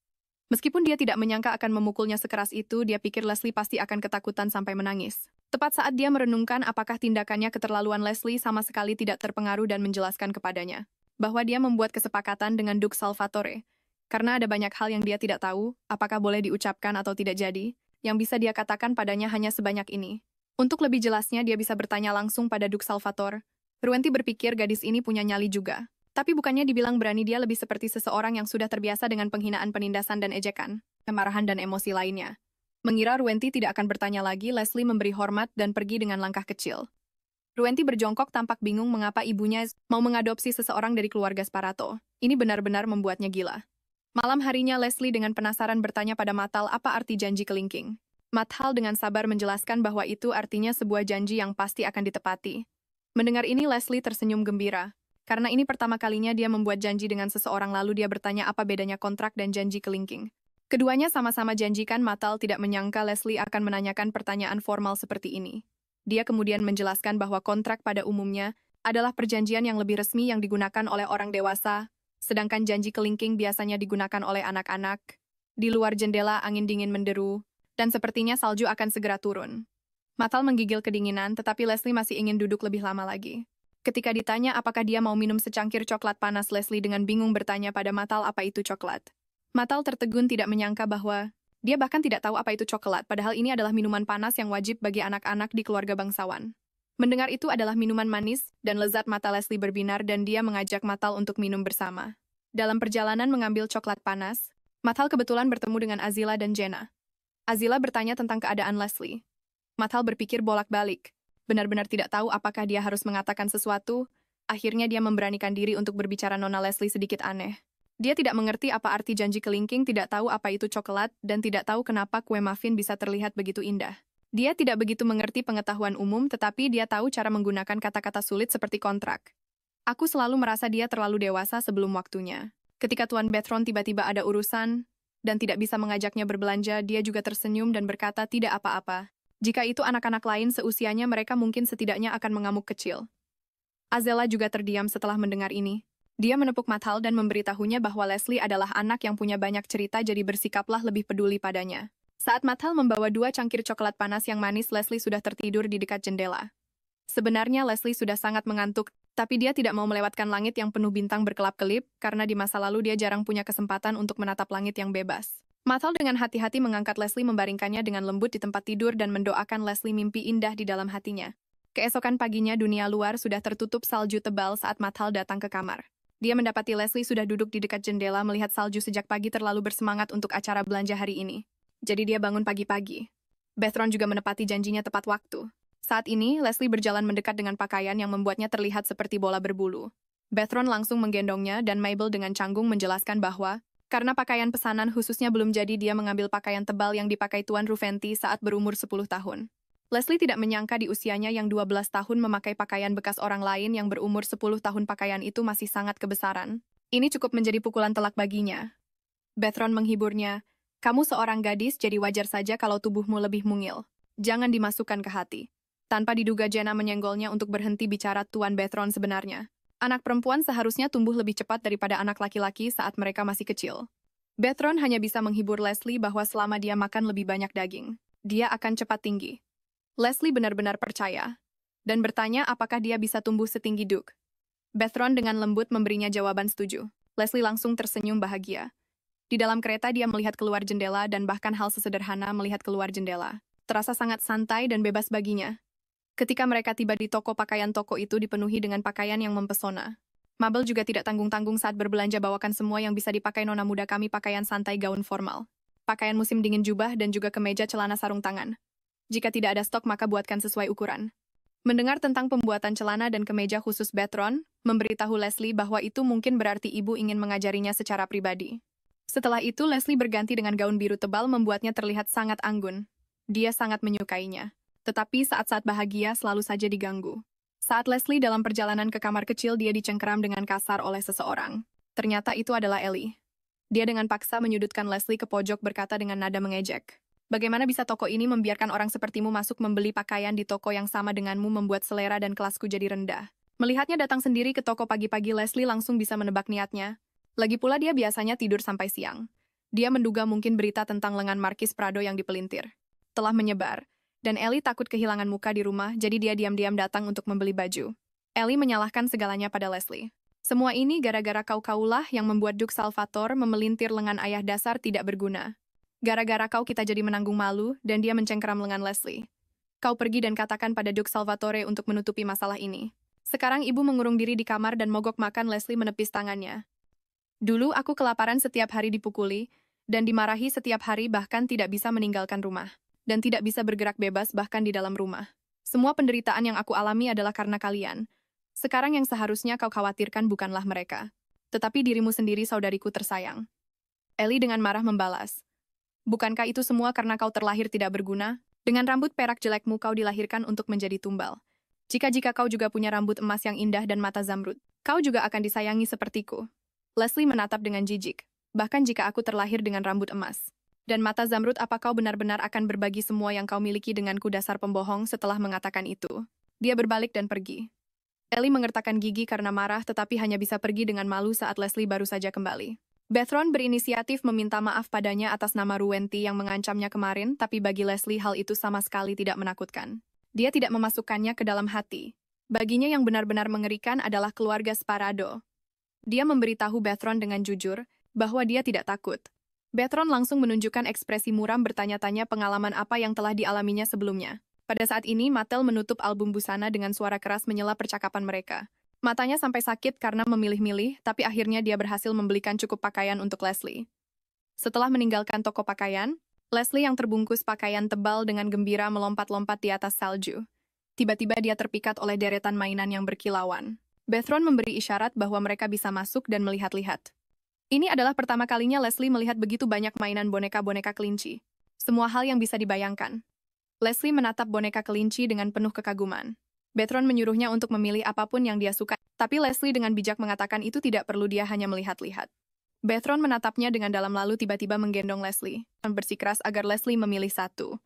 Meskipun dia tidak menyangka akan memukulnya sekeras itu, dia pikir Leslie pasti akan ketakutan sampai menangis. Tepat saat dia merenungkan apakah tindakannya keterlaluan, Leslie sama sekali tidak terpengaruh dan menjelaskan kepadanya bahwa dia membuat kesepakatan dengan Duke Salvatore. Karena ada banyak hal yang dia tidak tahu, apakah boleh diucapkan atau tidak jadi, yang bisa dia katakan padanya hanya sebanyak ini. Untuk lebih jelasnya, dia bisa bertanya langsung pada Duke Salvatore. Ruenti berpikir gadis ini punya nyali juga. Tapi bukannya dibilang berani, dia lebih seperti seseorang yang sudah terbiasa dengan penghinaan, penindasan, dan ejekan, kemarahan, dan emosi lainnya. Mengira Ruenti tidak akan bertanya lagi, Leslie memberi hormat dan pergi dengan langkah kecil. Ruenti berjongkok tampak bingung mengapa ibunya mau mengadopsi seseorang dari keluarga Sparato. Ini benar-benar membuatnya gila. Malam harinya Leslie dengan penasaran bertanya pada Matal apa arti janji kelingking. Matal dengan sabar menjelaskan bahwa itu artinya sebuah janji yang pasti akan ditepati. Mendengar ini Leslie tersenyum gembira. Karena ini pertama kalinya dia membuat janji dengan seseorang, lalu dia bertanya apa bedanya kontrak dan janji kelingking. Keduanya sama-sama janjikan. Matal tidak menyangka Leslie akan menanyakan pertanyaan formal seperti ini. Dia kemudian menjelaskan bahwa kontrak pada umumnya adalah perjanjian yang lebih resmi yang digunakan oleh orang dewasa, sedangkan janji kelingking biasanya digunakan oleh anak-anak. Di luar jendela angin dingin menderu, dan sepertinya salju akan segera turun. Matal menggigil kedinginan, tetapi Leslie masih ingin duduk lebih lama lagi. Ketika ditanya apakah dia mau minum secangkir coklat panas, Leslie dengan bingung bertanya pada Matal apa itu coklat. Matal tertegun, tidak menyangka bahwa dia bahkan tidak tahu apa itu coklat, padahal ini adalah minuman panas yang wajib bagi anak-anak di keluarga bangsawan. Mendengar itu adalah minuman manis, dan lezat mata Leslie berbinar dan dia mengajak Matal untuk minum bersama. Dalam perjalanan mengambil coklat panas, Matal kebetulan bertemu dengan Azila dan Jenna. Azila bertanya tentang keadaan Leslie. Matal berpikir bolak-balik. Benar-benar tidak tahu apakah dia harus mengatakan sesuatu. Akhirnya dia memberanikan diri untuk berbicara. Nona Leslie sedikit aneh. Dia tidak mengerti apa arti janji kelingking, tidak tahu apa itu coklat, dan tidak tahu kenapa kue muffin bisa terlihat begitu indah. Dia tidak begitu mengerti pengetahuan umum, tetapi dia tahu cara menggunakan kata-kata sulit seperti kontrak. Aku selalu merasa dia terlalu dewasa sebelum waktunya. Ketika Tuan Bethron tiba-tiba ada urusan, dan tidak bisa mengajaknya berbelanja, dia juga tersenyum dan berkata tidak apa-apa. Jika itu anak-anak lain seusianya, mereka mungkin setidaknya akan mengamuk kecil. Azela juga terdiam setelah mendengar ini. Dia menepuk Matal dan memberitahunya bahwa Leslie adalah anak yang punya banyak cerita, jadi bersikaplah lebih peduli padanya. Saat Matal membawa 2 cangkir coklat panas yang manis, Leslie sudah tertidur di dekat jendela. Sebenarnya Leslie sudah sangat mengantuk, tapi dia tidak mau melewatkan langit yang penuh bintang berkelap-kelip, karena di masa lalu dia jarang punya kesempatan untuk menatap langit yang bebas. Matal dengan hati-hati mengangkat Leslie, membaringkannya dengan lembut di tempat tidur dan mendoakan Leslie mimpi indah di dalam hatinya. Keesokan paginya dunia luar sudah tertutup salju tebal saat Mathal datang ke kamar. Dia mendapati Leslie sudah duduk di dekat jendela melihat salju sejak pagi terlalu bersemangat untuk acara belanja hari ini. Jadi dia bangun pagi-pagi. Bethron juga menepati janjinya tepat waktu. Saat ini, Leslie berjalan mendekat dengan pakaian yang membuatnya terlihat seperti bola berbulu. Bethron langsung menggendongnya dan Mabel dengan canggung menjelaskan bahwa, karena pakaian pesanan khususnya belum jadi, dia mengambil pakaian tebal yang dipakai Tuan Ruventi saat berumur 10 tahun. Leslie tidak menyangka di usianya yang 12 tahun memakai pakaian bekas orang lain yang berumur 10 tahun pakaian itu masih sangat kebesaran. Ini cukup menjadi pukulan telak baginya. Bethron menghiburnya, "Kamu seorang gadis, jadi wajar saja kalau tubuhmu lebih mungil. Jangan dimasukkan ke hati." Tanpa diduga Jenna menyenggolnya untuk berhenti bicara Tuan Bethron sebenarnya. Anak perempuan seharusnya tumbuh lebih cepat daripada anak laki-laki saat mereka masih kecil. Bethron hanya bisa menghibur Leslie bahwa selama dia makan lebih banyak daging, dia akan cepat tinggi. Leslie benar-benar percaya, dan bertanya apakah dia bisa tumbuh setinggi Duke. Bethron dengan lembut memberinya jawaban setuju. Leslie langsung tersenyum bahagia. Di dalam kereta dia melihat keluar jendela dan bahkan hal sesederhana melihat keluar jendela terasa sangat santai dan bebas baginya. Ketika mereka tiba di toko pakaian, toko itu dipenuhi dengan pakaian yang mempesona. Mabel juga tidak tanggung-tanggung saat berbelanja, bawakan semua yang bisa dipakai nona muda kami, pakaian santai, gaun formal, pakaian musim dingin, jubah, dan juga kemeja, celana, sarung tangan. Jika tidak ada stok, maka buatkan sesuai ukuran. Mendengar tentang pembuatan celana dan kemeja khusus, Bethron memberitahu Leslie bahwa itu mungkin berarti ibu ingin mengajarinya secara pribadi. Setelah itu, Leslie berganti dengan gaun biru tebal membuatnya terlihat sangat anggun. Dia sangat menyukainya. Tetapi saat-saat bahagia selalu saja diganggu. Saat Leslie dalam perjalanan ke kamar kecil, dia dicengkeram dengan kasar oleh seseorang. Ternyata itu adalah Ellie. Dia dengan paksa menyudutkan Leslie ke pojok, berkata dengan nada mengejek, "Bagaimana bisa toko ini membiarkan orang sepertimu masuk membeli pakaian di toko yang sama denganmu, membuat selera dan kelasku jadi rendah." Melihatnya datang sendiri ke toko pagi-pagi, Leslie langsung bisa menebak niatnya. Lagi pula dia biasanya tidur sampai siang. Dia menduga mungkin berita tentang lengan Markis Prado yang dipelintir telah menyebar, dan Ellie takut kehilangan muka di rumah, jadi dia diam-diam datang untuk membeli baju. Ellie menyalahkan segalanya pada Leslie. "Semua ini gara-gara kaulah yang membuat Duke Salvatore memelintir lengan ayah, dasar tidak berguna. Gara-gara kau kita jadi menanggung malu," dan dia mencengkeram lengan Leslie. "Kau pergi dan katakan pada Duke Salvatore untuk menutupi masalah ini. Sekarang ibu mengurung diri di kamar dan mogok makan." Leslie menepis tangannya. "Dulu aku kelaparan, setiap hari dipukuli, dan dimarahi setiap hari, bahkan tidak bisa meninggalkan rumah. Dan tidak bisa bergerak bebas bahkan di dalam rumah. Semua penderitaan yang aku alami adalah karena kalian. Sekarang yang seharusnya kau khawatirkan bukanlah mereka, tetapi dirimu sendiri, saudariku tersayang." Ellie dengan marah membalas, "Bukankah itu semua karena kau terlahir tidak berguna? Dengan rambut perak jelekmu kau dilahirkan untuk menjadi tumbal. Jika kau juga punya rambut emas yang indah dan mata zamrud, kau juga akan disayangi sepertiku." Leslie menatap dengan jijik. "Bahkan jika aku terlahir dengan rambut emas dan mata zamrud, apa kau benar-benar akan berbagi semua yang kau miliki denganku, dasar pembohong?" Setelah mengatakan itu, dia berbalik dan pergi. Ellie mengertakkan gigi karena marah, tetapi hanya bisa pergi dengan malu saat Leslie baru saja kembali. Bethron berinisiatif meminta maaf padanya atas nama Ruventi yang mengancamnya kemarin, tapi bagi Leslie hal itu sama sekali tidak menakutkan. Dia tidak memasukkannya ke dalam hati. Baginya yang benar-benar mengerikan adalah keluarga Sparado. Dia memberitahu Bethron dengan jujur bahwa dia tidak takut. Bethron langsung menunjukkan ekspresi muram, bertanya-tanya pengalaman apa yang telah dialaminya sebelumnya. Pada saat ini, Mattel menutup album busana dengan suara keras menyela percakapan mereka. Matanya sampai sakit karena memilih-milih, tapi akhirnya dia berhasil membelikan cukup pakaian untuk Leslie. Setelah meninggalkan toko pakaian, Leslie yang terbungkus pakaian tebal dengan gembira melompat-lompat di atas salju. Tiba-tiba dia terpikat oleh deretan mainan yang berkilauan. Bethron memberi isyarat bahwa mereka bisa masuk dan melihat-lihat. Ini adalah pertama kalinya Leslie melihat begitu banyak mainan boneka-boneka kelinci. Semua hal yang bisa dibayangkan. Leslie menatap boneka kelinci dengan penuh kekaguman. Bethron menyuruhnya untuk memilih apapun yang dia suka, tapi Leslie dengan bijak mengatakan itu tidak perlu, dia hanya melihat-lihat. Bethron menatapnya dengan dalam lalu tiba-tiba menggendong Leslie dan bersikeras agar Leslie memilih satu.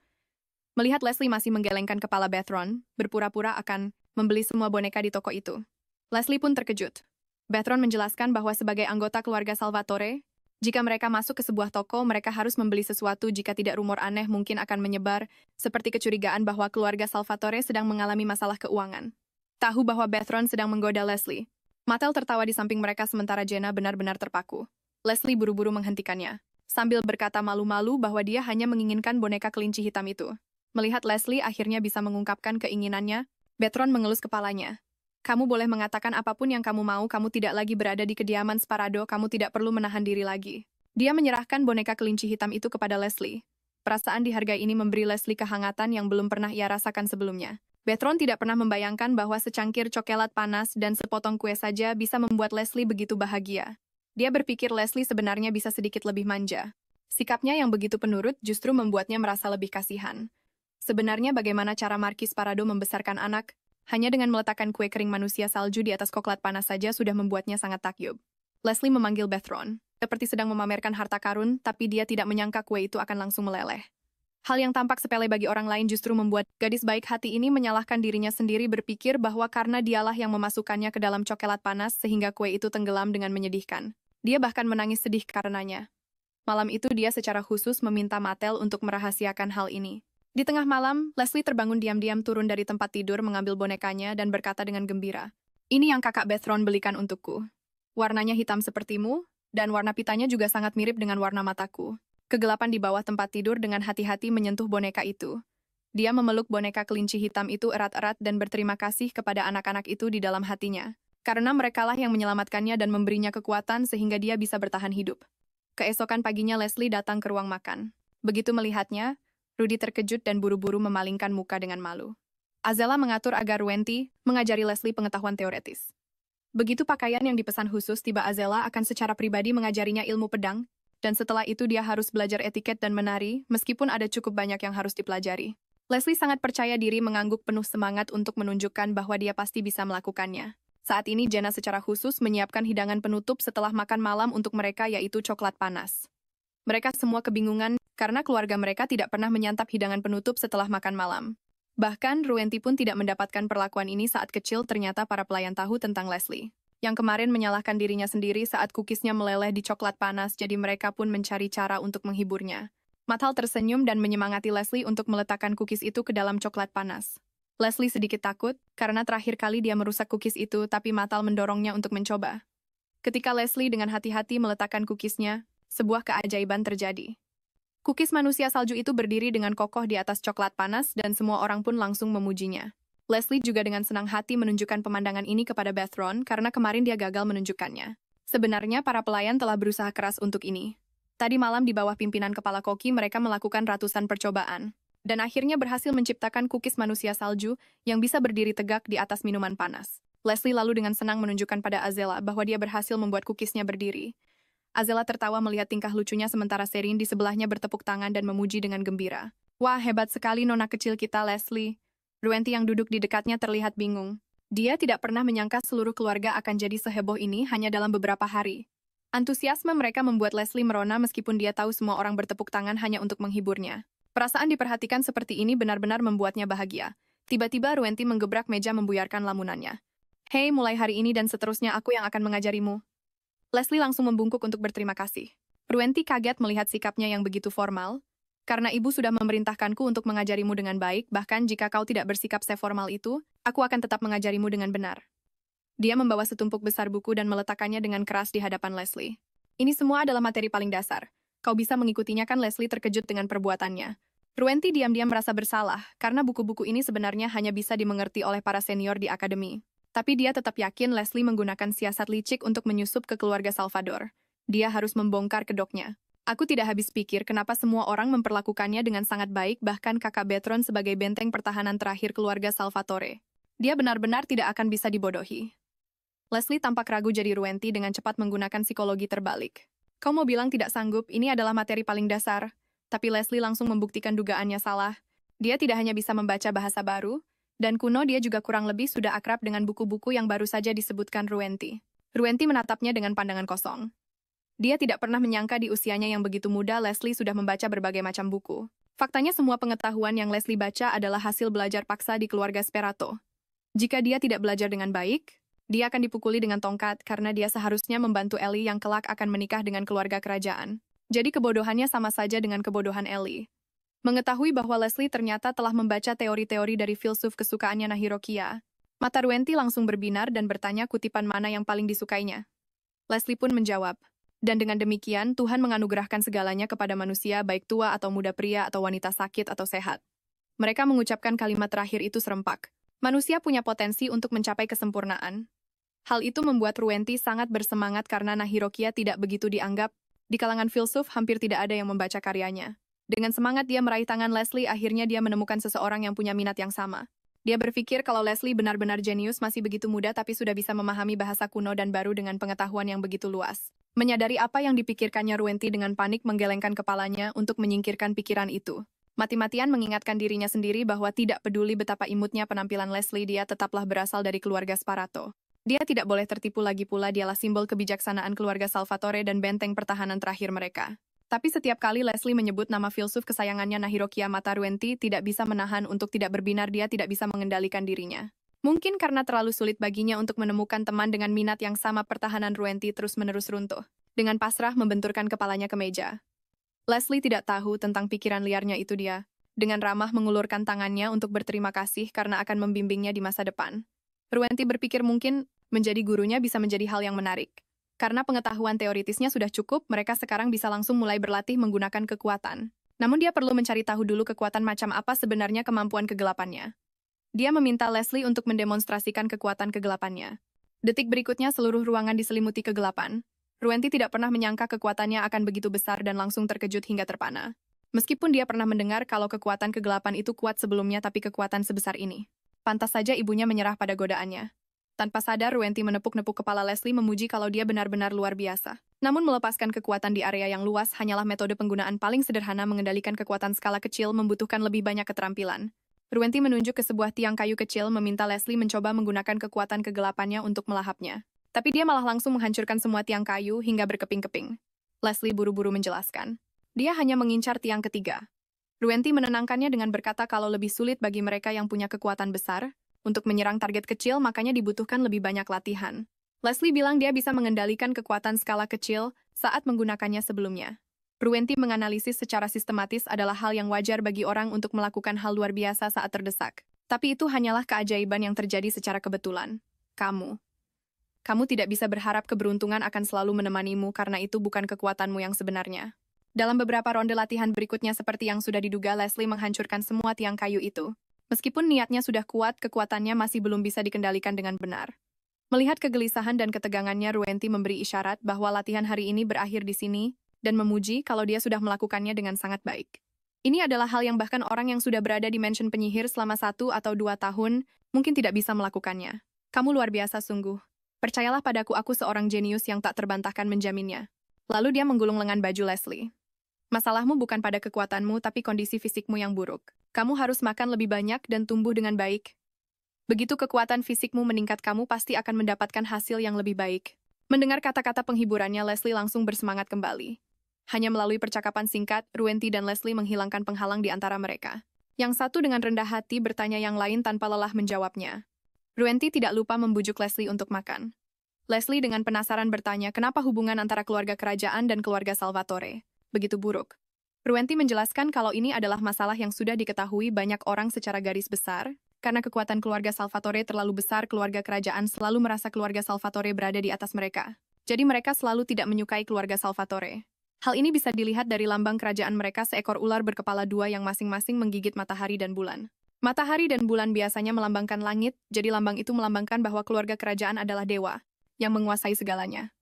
Melihat Leslie masih menggelengkan kepala, Bethron berpura-pura akan membeli semua boneka di toko itu. Leslie pun terkejut. Bethron menjelaskan bahwa sebagai anggota keluarga Salvatore, jika mereka masuk ke sebuah toko, mereka harus membeli sesuatu, jika tidak rumor aneh mungkin akan menyebar, seperti kecurigaan bahwa keluarga Salvatore sedang mengalami masalah keuangan. Tahu bahwa Bethron sedang menggoda Leslie. Mattel tertawa di samping mereka sementara Jenna benar-benar terpaku. Leslie buru-buru menghentikannya, sambil berkata malu-malu bahwa dia hanya menginginkan boneka kelinci hitam itu. Melihat Leslie akhirnya bisa mengungkapkan keinginannya, Betron mengelus kepalanya. Kamu boleh mengatakan apapun yang kamu mau, kamu tidak lagi berada di kediaman Sparado, kamu tidak perlu menahan diri lagi. Dia menyerahkan boneka kelinci hitam itu kepada Leslie. Perasaan dihargai ini memberi Leslie kehangatan yang belum pernah ia rasakan sebelumnya. Betron tidak pernah membayangkan bahwa secangkir coklat panas dan sepotong kue saja bisa membuat Leslie begitu bahagia. Dia berpikir Leslie sebenarnya bisa sedikit lebih manja. Sikapnya yang begitu penurut justru membuatnya merasa lebih kasihan. Sebenarnya bagaimana cara Markis Parado membesarkan anak? Hanya dengan meletakkan kue kering manusia salju di atas coklat panas saja sudah membuatnya sangat takjub. Leslie memanggil Betron, seperti sedang memamerkan harta karun, tapi dia tidak menyangka kue itu akan langsung meleleh. Hal yang tampak sepele bagi orang lain justru membuat gadis baik hati ini menyalahkan dirinya sendiri, berpikir bahwa karena dialah yang memasukkannya ke dalam coklat panas sehingga kue itu tenggelam dengan menyedihkan. Dia bahkan menangis sedih karenanya. Malam itu dia secara khusus meminta Mattel untuk merahasiakan hal ini. Di tengah malam, Leslie terbangun diam-diam turun dari tempat tidur mengambil bonekanya dan berkata dengan gembira, "Ini yang kakak Betron belikan untukku. Warnanya hitam sepertimu, dan warna pitanya juga sangat mirip dengan warna mataku." Kegelapan di bawah tempat tidur dengan hati-hati menyentuh boneka itu. Dia memeluk boneka kelinci hitam itu erat-erat dan berterima kasih kepada anak-anak itu di dalam hatinya. Karena merekalah yang menyelamatkannya dan memberinya kekuatan sehingga dia bisa bertahan hidup. Keesokan paginya Leslie datang ke ruang makan. Begitu melihatnya, Rudy terkejut dan buru-buru memalingkan muka dengan malu. Azela mengatur agar Ruenti mengajari Leslie pengetahuan teoretis. Begitu pakaian yang dipesan khusus tiba, Azela akan secara pribadi mengajarinya ilmu pedang, dan setelah itu dia harus belajar etiket dan menari, meskipun ada cukup banyak yang harus dipelajari. Leslie sangat percaya diri, mengangguk penuh semangat untuk menunjukkan bahwa dia pasti bisa melakukannya. Saat ini Jenna secara khusus menyiapkan hidangan penutup setelah makan malam untuk mereka, yaitu coklat panas. Mereka semua kebingungan karena keluarga mereka tidak pernah menyantap hidangan penutup setelah makan malam. Bahkan Ruenti pun tidak mendapatkan perlakuan ini saat kecil. Ternyata para pelayan tahu tentang Leslie, yang kemarin menyalahkan dirinya sendiri saat kukisnya meleleh di coklat panas, jadi mereka pun mencari cara untuk menghiburnya. Mathal tersenyum dan menyemangati Leslie untuk meletakkan kukis itu ke dalam coklat panas. Leslie sedikit takut, karena terakhir kali dia merusak kukis itu, tapi Mathal mendorongnya untuk mencoba. Ketika Leslie dengan hati-hati meletakkan kukisnya, sebuah keajaiban terjadi. Kukis manusia salju itu berdiri dengan kokoh di atas coklat panas dan semua orang pun langsung memujinya. Leslie juga dengan senang hati menunjukkan pemandangan ini kepada Betron karena kemarin dia gagal menunjukkannya. Sebenarnya para pelayan telah berusaha keras untuk ini. Tadi malam di bawah pimpinan Kepala Koki mereka melakukan ratusan percobaan, dan akhirnya berhasil menciptakan kukis manusia salju yang bisa berdiri tegak di atas minuman panas. Leslie lalu dengan senang menunjukkan pada Azela bahwa dia berhasil membuat kukisnya berdiri. Azela tertawa melihat tingkah lucunya sementara Serin di sebelahnya bertepuk tangan dan memuji dengan gembira. "Wah, hebat sekali nona kecil kita, Leslie." Ruenti yang duduk di dekatnya terlihat bingung. Dia tidak pernah menyangka seluruh keluarga akan jadi seheboh ini hanya dalam beberapa hari. Antusiasme mereka membuat Leslie merona meskipun dia tahu semua orang bertepuk tangan hanya untuk menghiburnya. Perasaan diperhatikan seperti ini benar-benar membuatnya bahagia. Tiba-tiba Ruenti menggebrak meja membuyarkan lamunannya. "Hei, mulai hari ini dan seterusnya aku yang akan mengajarimu." Leslie langsung membungkuk untuk berterima kasih. Ruenti kaget melihat sikapnya yang begitu formal. "Karena ibu sudah memerintahkanku untuk mengajarimu dengan baik, bahkan jika kau tidak bersikap seformal itu, aku akan tetap mengajarimu dengan benar." Dia membawa setumpuk besar buku dan meletakkannya dengan keras di hadapan Leslie. "Ini semua adalah materi paling dasar. Kau bisa mengikutinya kan?" Leslie terkejut dengan perbuatannya. Ruenti diam-diam merasa bersalah, karena buku-buku ini sebenarnya hanya bisa dimengerti oleh para senior di akademi. Tapi dia tetap yakin Leslie menggunakan siasat licik untuk menyusup ke keluarga Salvador. Dia harus membongkar kedoknya. "Aku tidak habis pikir kenapa semua orang memperlakukannya dengan sangat baik, bahkan kakak Betron sebagai benteng pertahanan terakhir keluarga Salvatore. Dia benar-benar tidak akan bisa dibodohi." Leslie tampak ragu, jadi Ruenti dengan cepat menggunakan psikologi terbalik. "Kau mau bilang tidak sanggup, ini adalah materi paling dasar." Tapi Leslie langsung membuktikan dugaannya salah. Dia tidak hanya bisa membaca bahasa baru, dan kuno, dia juga kurang lebih sudah akrab dengan buku-buku yang baru saja disebutkan Ruenti. Ruenti menatapnya dengan pandangan kosong. Dia tidak pernah menyangka di usianya yang begitu muda Leslie sudah membaca berbagai macam buku. Faktanya semua pengetahuan yang Leslie baca adalah hasil belajar paksa di keluarga Sperato. Jika dia tidak belajar dengan baik, dia akan dipukuli dengan tongkat karena dia seharusnya membantu Ellie yang kelak akan menikah dengan keluarga kerajaan. Jadi kebodohannya sama saja dengan kebodohan Ellie. Mengetahui bahwa Leslie ternyata telah membaca teori-teori dari filsuf kesukaannya Nahirokia, mata Ruenti langsung berbinar dan bertanya kutipan mana yang paling disukainya. Leslie pun menjawab. Dan dengan demikian, Tuhan menganugerahkan segalanya kepada manusia, baik tua atau muda, pria atau wanita, sakit atau sehat. Mereka mengucapkan kalimat terakhir itu serempak. Manusia punya potensi untuk mencapai kesempurnaan. Hal itu membuat Ruenti sangat bersemangat karena Nahirokia tidak begitu dianggap. Di kalangan filsuf hampir tidak ada yang membaca karyanya. Dengan semangat dia meraih tangan Leslie, akhirnya dia menemukan seseorang yang punya minat yang sama. Dia berpikir kalau Leslie benar-benar jenius, masih begitu muda tapi sudah bisa memahami bahasa kuno dan baru dengan pengetahuan yang begitu luas. Menyadari apa yang dipikirkannya, Ruenti dengan panik menggelengkan kepalanya untuk menyingkirkan pikiran itu. Mati-matian mengingatkan dirinya sendiri bahwa tidak peduli betapa imutnya penampilan Leslie, dia tetaplah berasal dari keluarga Sparato. Dia tidak boleh tertipu lagi pula, dialah simbol kebijaksanaan keluarga Salvatore dan benteng pertahanan terakhir mereka. Tapi setiap kali Leslie menyebut nama filsuf kesayangannya Nahirokia, mata Ruenti tidak bisa menahan untuk tidak berbinar, dia tidak bisa mengendalikan dirinya. Mungkin karena terlalu sulit baginya untuk menemukan teman dengan minat yang sama, pertahanan Ruenti terus-menerus runtuh. Dengan pasrah membenturkan kepalanya ke meja. Leslie tidak tahu tentang pikiran liarnya itu dia. Dengan ramah mengulurkan tangannya untuk berterima kasih karena akan membimbingnya di masa depan. Ruenti berpikir mungkin menjadi gurunya bisa menjadi hal yang menarik. Karena pengetahuan teoritisnya sudah cukup, mereka sekarang bisa langsung mulai berlatih menggunakan kekuatan. Namun dia perlu mencari tahu dulu kekuatan macam apa sebenarnya kemampuan kegelapannya. Dia meminta Leslie untuk mendemonstrasikan kekuatan kegelapannya. Detik berikutnya seluruh ruangan diselimuti kegelapan. Ruenti tidak pernah menyangka kekuatannya akan begitu besar dan langsung terkejut hingga terpana. Meskipun dia pernah mendengar kalau kekuatan kegelapan itu kuat sebelumnya, tapi kekuatan sebesar ini. Pantas saja ibunya menyerah pada godaannya. Tanpa sadar, Ruenti menepuk-nepuk kepala Leslie memuji kalau dia benar-benar luar biasa. Namun melepaskan kekuatan di area yang luas hanyalah metode penggunaan paling sederhana. Mengendalikan kekuatan skala kecil membutuhkan lebih banyak keterampilan. Ruenti menunjuk ke sebuah tiang kayu kecil, meminta Leslie mencoba menggunakan kekuatan kegelapannya untuk melahapnya. Tapi dia malah langsung menghancurkan semua tiang kayu hingga berkeping-keping. Leslie buru-buru menjelaskan. Dia hanya mengincar tiang ketiga. Ruenti menenangkannya dengan berkata kalau lebih sulit bagi mereka yang punya kekuatan besar. Untuk menyerang target kecil, makanya dibutuhkan lebih banyak latihan. Leslie bilang dia bisa mengendalikan kekuatan skala kecil saat menggunakannya sebelumnya. Ruenti menganalisis secara sistematis adalah hal yang wajar bagi orang untuk melakukan hal luar biasa saat terdesak. Tapi itu hanyalah keajaiban yang terjadi secara kebetulan. Kamu tidak bisa berharap keberuntungan akan selalu menemanimu karena itu bukan kekuatanmu yang sebenarnya. Dalam beberapa ronde latihan berikutnya, seperti yang sudah diduga, Leslie menghancurkan semua tiang kayu itu. Meskipun niatnya sudah kuat, kekuatannya masih belum bisa dikendalikan dengan benar. Melihat kegelisahan dan ketegangannya, Ruenti memberi isyarat bahwa latihan hari ini berakhir di sini, dan memuji kalau dia sudah melakukannya dengan sangat baik. Ini adalah hal yang bahkan orang yang sudah berada di mansion penyihir selama 1 atau 2 tahun, mungkin tidak bisa melakukannya. Kamu luar biasa sungguh. Percayalah padaku, aku seorang jenius yang tak terbantahkan menjaminnya. Lalu dia menggulung lengan baju Leslie. Masalahmu bukan pada kekuatanmu, tapi kondisi fisikmu yang buruk. Kamu harus makan lebih banyak dan tumbuh dengan baik. Begitu kekuatan fisikmu meningkat, kamu pasti akan mendapatkan hasil yang lebih baik. Mendengar kata-kata penghiburannya, Leslie langsung bersemangat kembali. Hanya melalui percakapan singkat, Ruenti dan Leslie menghilangkan penghalang di antara mereka. Yang satu dengan rendah hati bertanya yang lain tanpa lelah menjawabnya. Ruenti tidak lupa membujuk Leslie untuk makan. Leslie dengan penasaran bertanya kenapa hubungan antara keluarga kerajaan dan keluarga Salvatore begitu buruk. Ruenti menjelaskan kalau ini adalah masalah yang sudah diketahui banyak orang secara garis besar, karena kekuatan keluarga Salvatore terlalu besar, keluarga kerajaan selalu merasa keluarga Salvatore berada di atas mereka. Jadi mereka selalu tidak menyukai keluarga Salvatore. Hal ini bisa dilihat dari lambang kerajaan mereka, seekor ular berkepala 2 yang masing-masing menggigit matahari dan bulan. Matahari dan bulan biasanya melambangkan langit, jadi lambang itu melambangkan bahwa keluarga kerajaan adalah dewa, yang menguasai segalanya.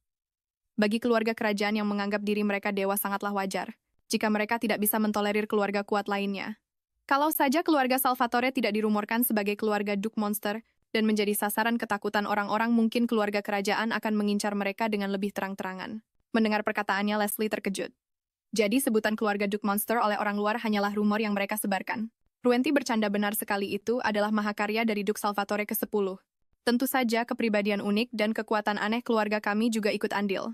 Bagi keluarga kerajaan yang menganggap diri mereka dewa sangatlah wajar, jika mereka tidak bisa mentolerir keluarga kuat lainnya. Kalau saja keluarga Salvatore tidak dirumorkan sebagai keluarga Duke Monster dan menjadi sasaran ketakutan orang-orang, mungkin keluarga kerajaan akan mengincar mereka dengan lebih terang-terangan. Mendengar perkataannya, Leslie terkejut. Jadi sebutan keluarga Duke Monster oleh orang luar hanyalah rumor yang mereka sebarkan. Ruenti bercanda, benar sekali, itu adalah mahakarya dari Duke Salvatore ke-10. Tentu saja kepribadian unik dan kekuatan aneh keluarga kami juga ikut andil.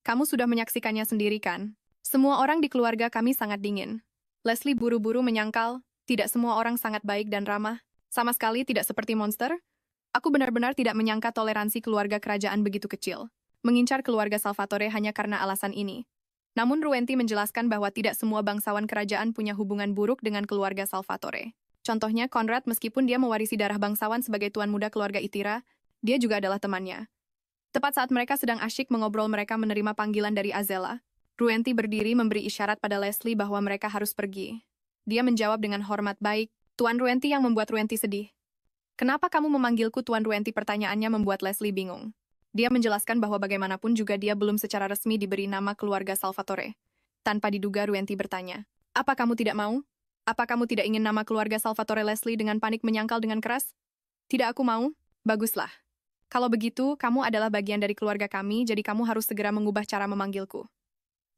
Kamu sudah menyaksikannya sendiri kan? Semua orang di keluarga kami sangat dingin. Leslie buru-buru menyangkal, tidak semua orang sangat baik dan ramah. Sama sekali tidak seperti monster. Aku benar-benar tidak menyangka toleransi keluarga kerajaan begitu kecil. Mengincar keluarga Salvatore hanya karena alasan ini. Namun Ruenti menjelaskan bahwa tidak semua bangsawan kerajaan punya hubungan buruk dengan keluarga Salvatore. Contohnya Conrad, meskipun dia mewarisi darah bangsawan sebagai tuan muda keluarga Itira, dia juga adalah temannya. Tepat saat mereka sedang asyik mengobrol, mereka menerima panggilan dari Azela. Ruenti berdiri memberi isyarat pada Leslie bahwa mereka harus pergi. Dia menjawab dengan hormat, baik, Tuan Ruenti, yang membuat Ruenti sedih. Kenapa kamu memanggilku Tuan Ruenti? Pertanyaannya membuat Leslie bingung. Dia menjelaskan bahwa bagaimanapun juga dia belum secara resmi diberi nama keluarga Salvatore. Tanpa diduga, Ruenti bertanya, "Apa kamu tidak mau? Apa kamu tidak ingin nama keluarga Salvatore?" Leslie dengan panik menyangkal dengan keras. "Tidak, aku mau." "Baguslah. Kalau begitu, kamu adalah bagian dari keluarga kami, jadi kamu harus segera mengubah cara memanggilku."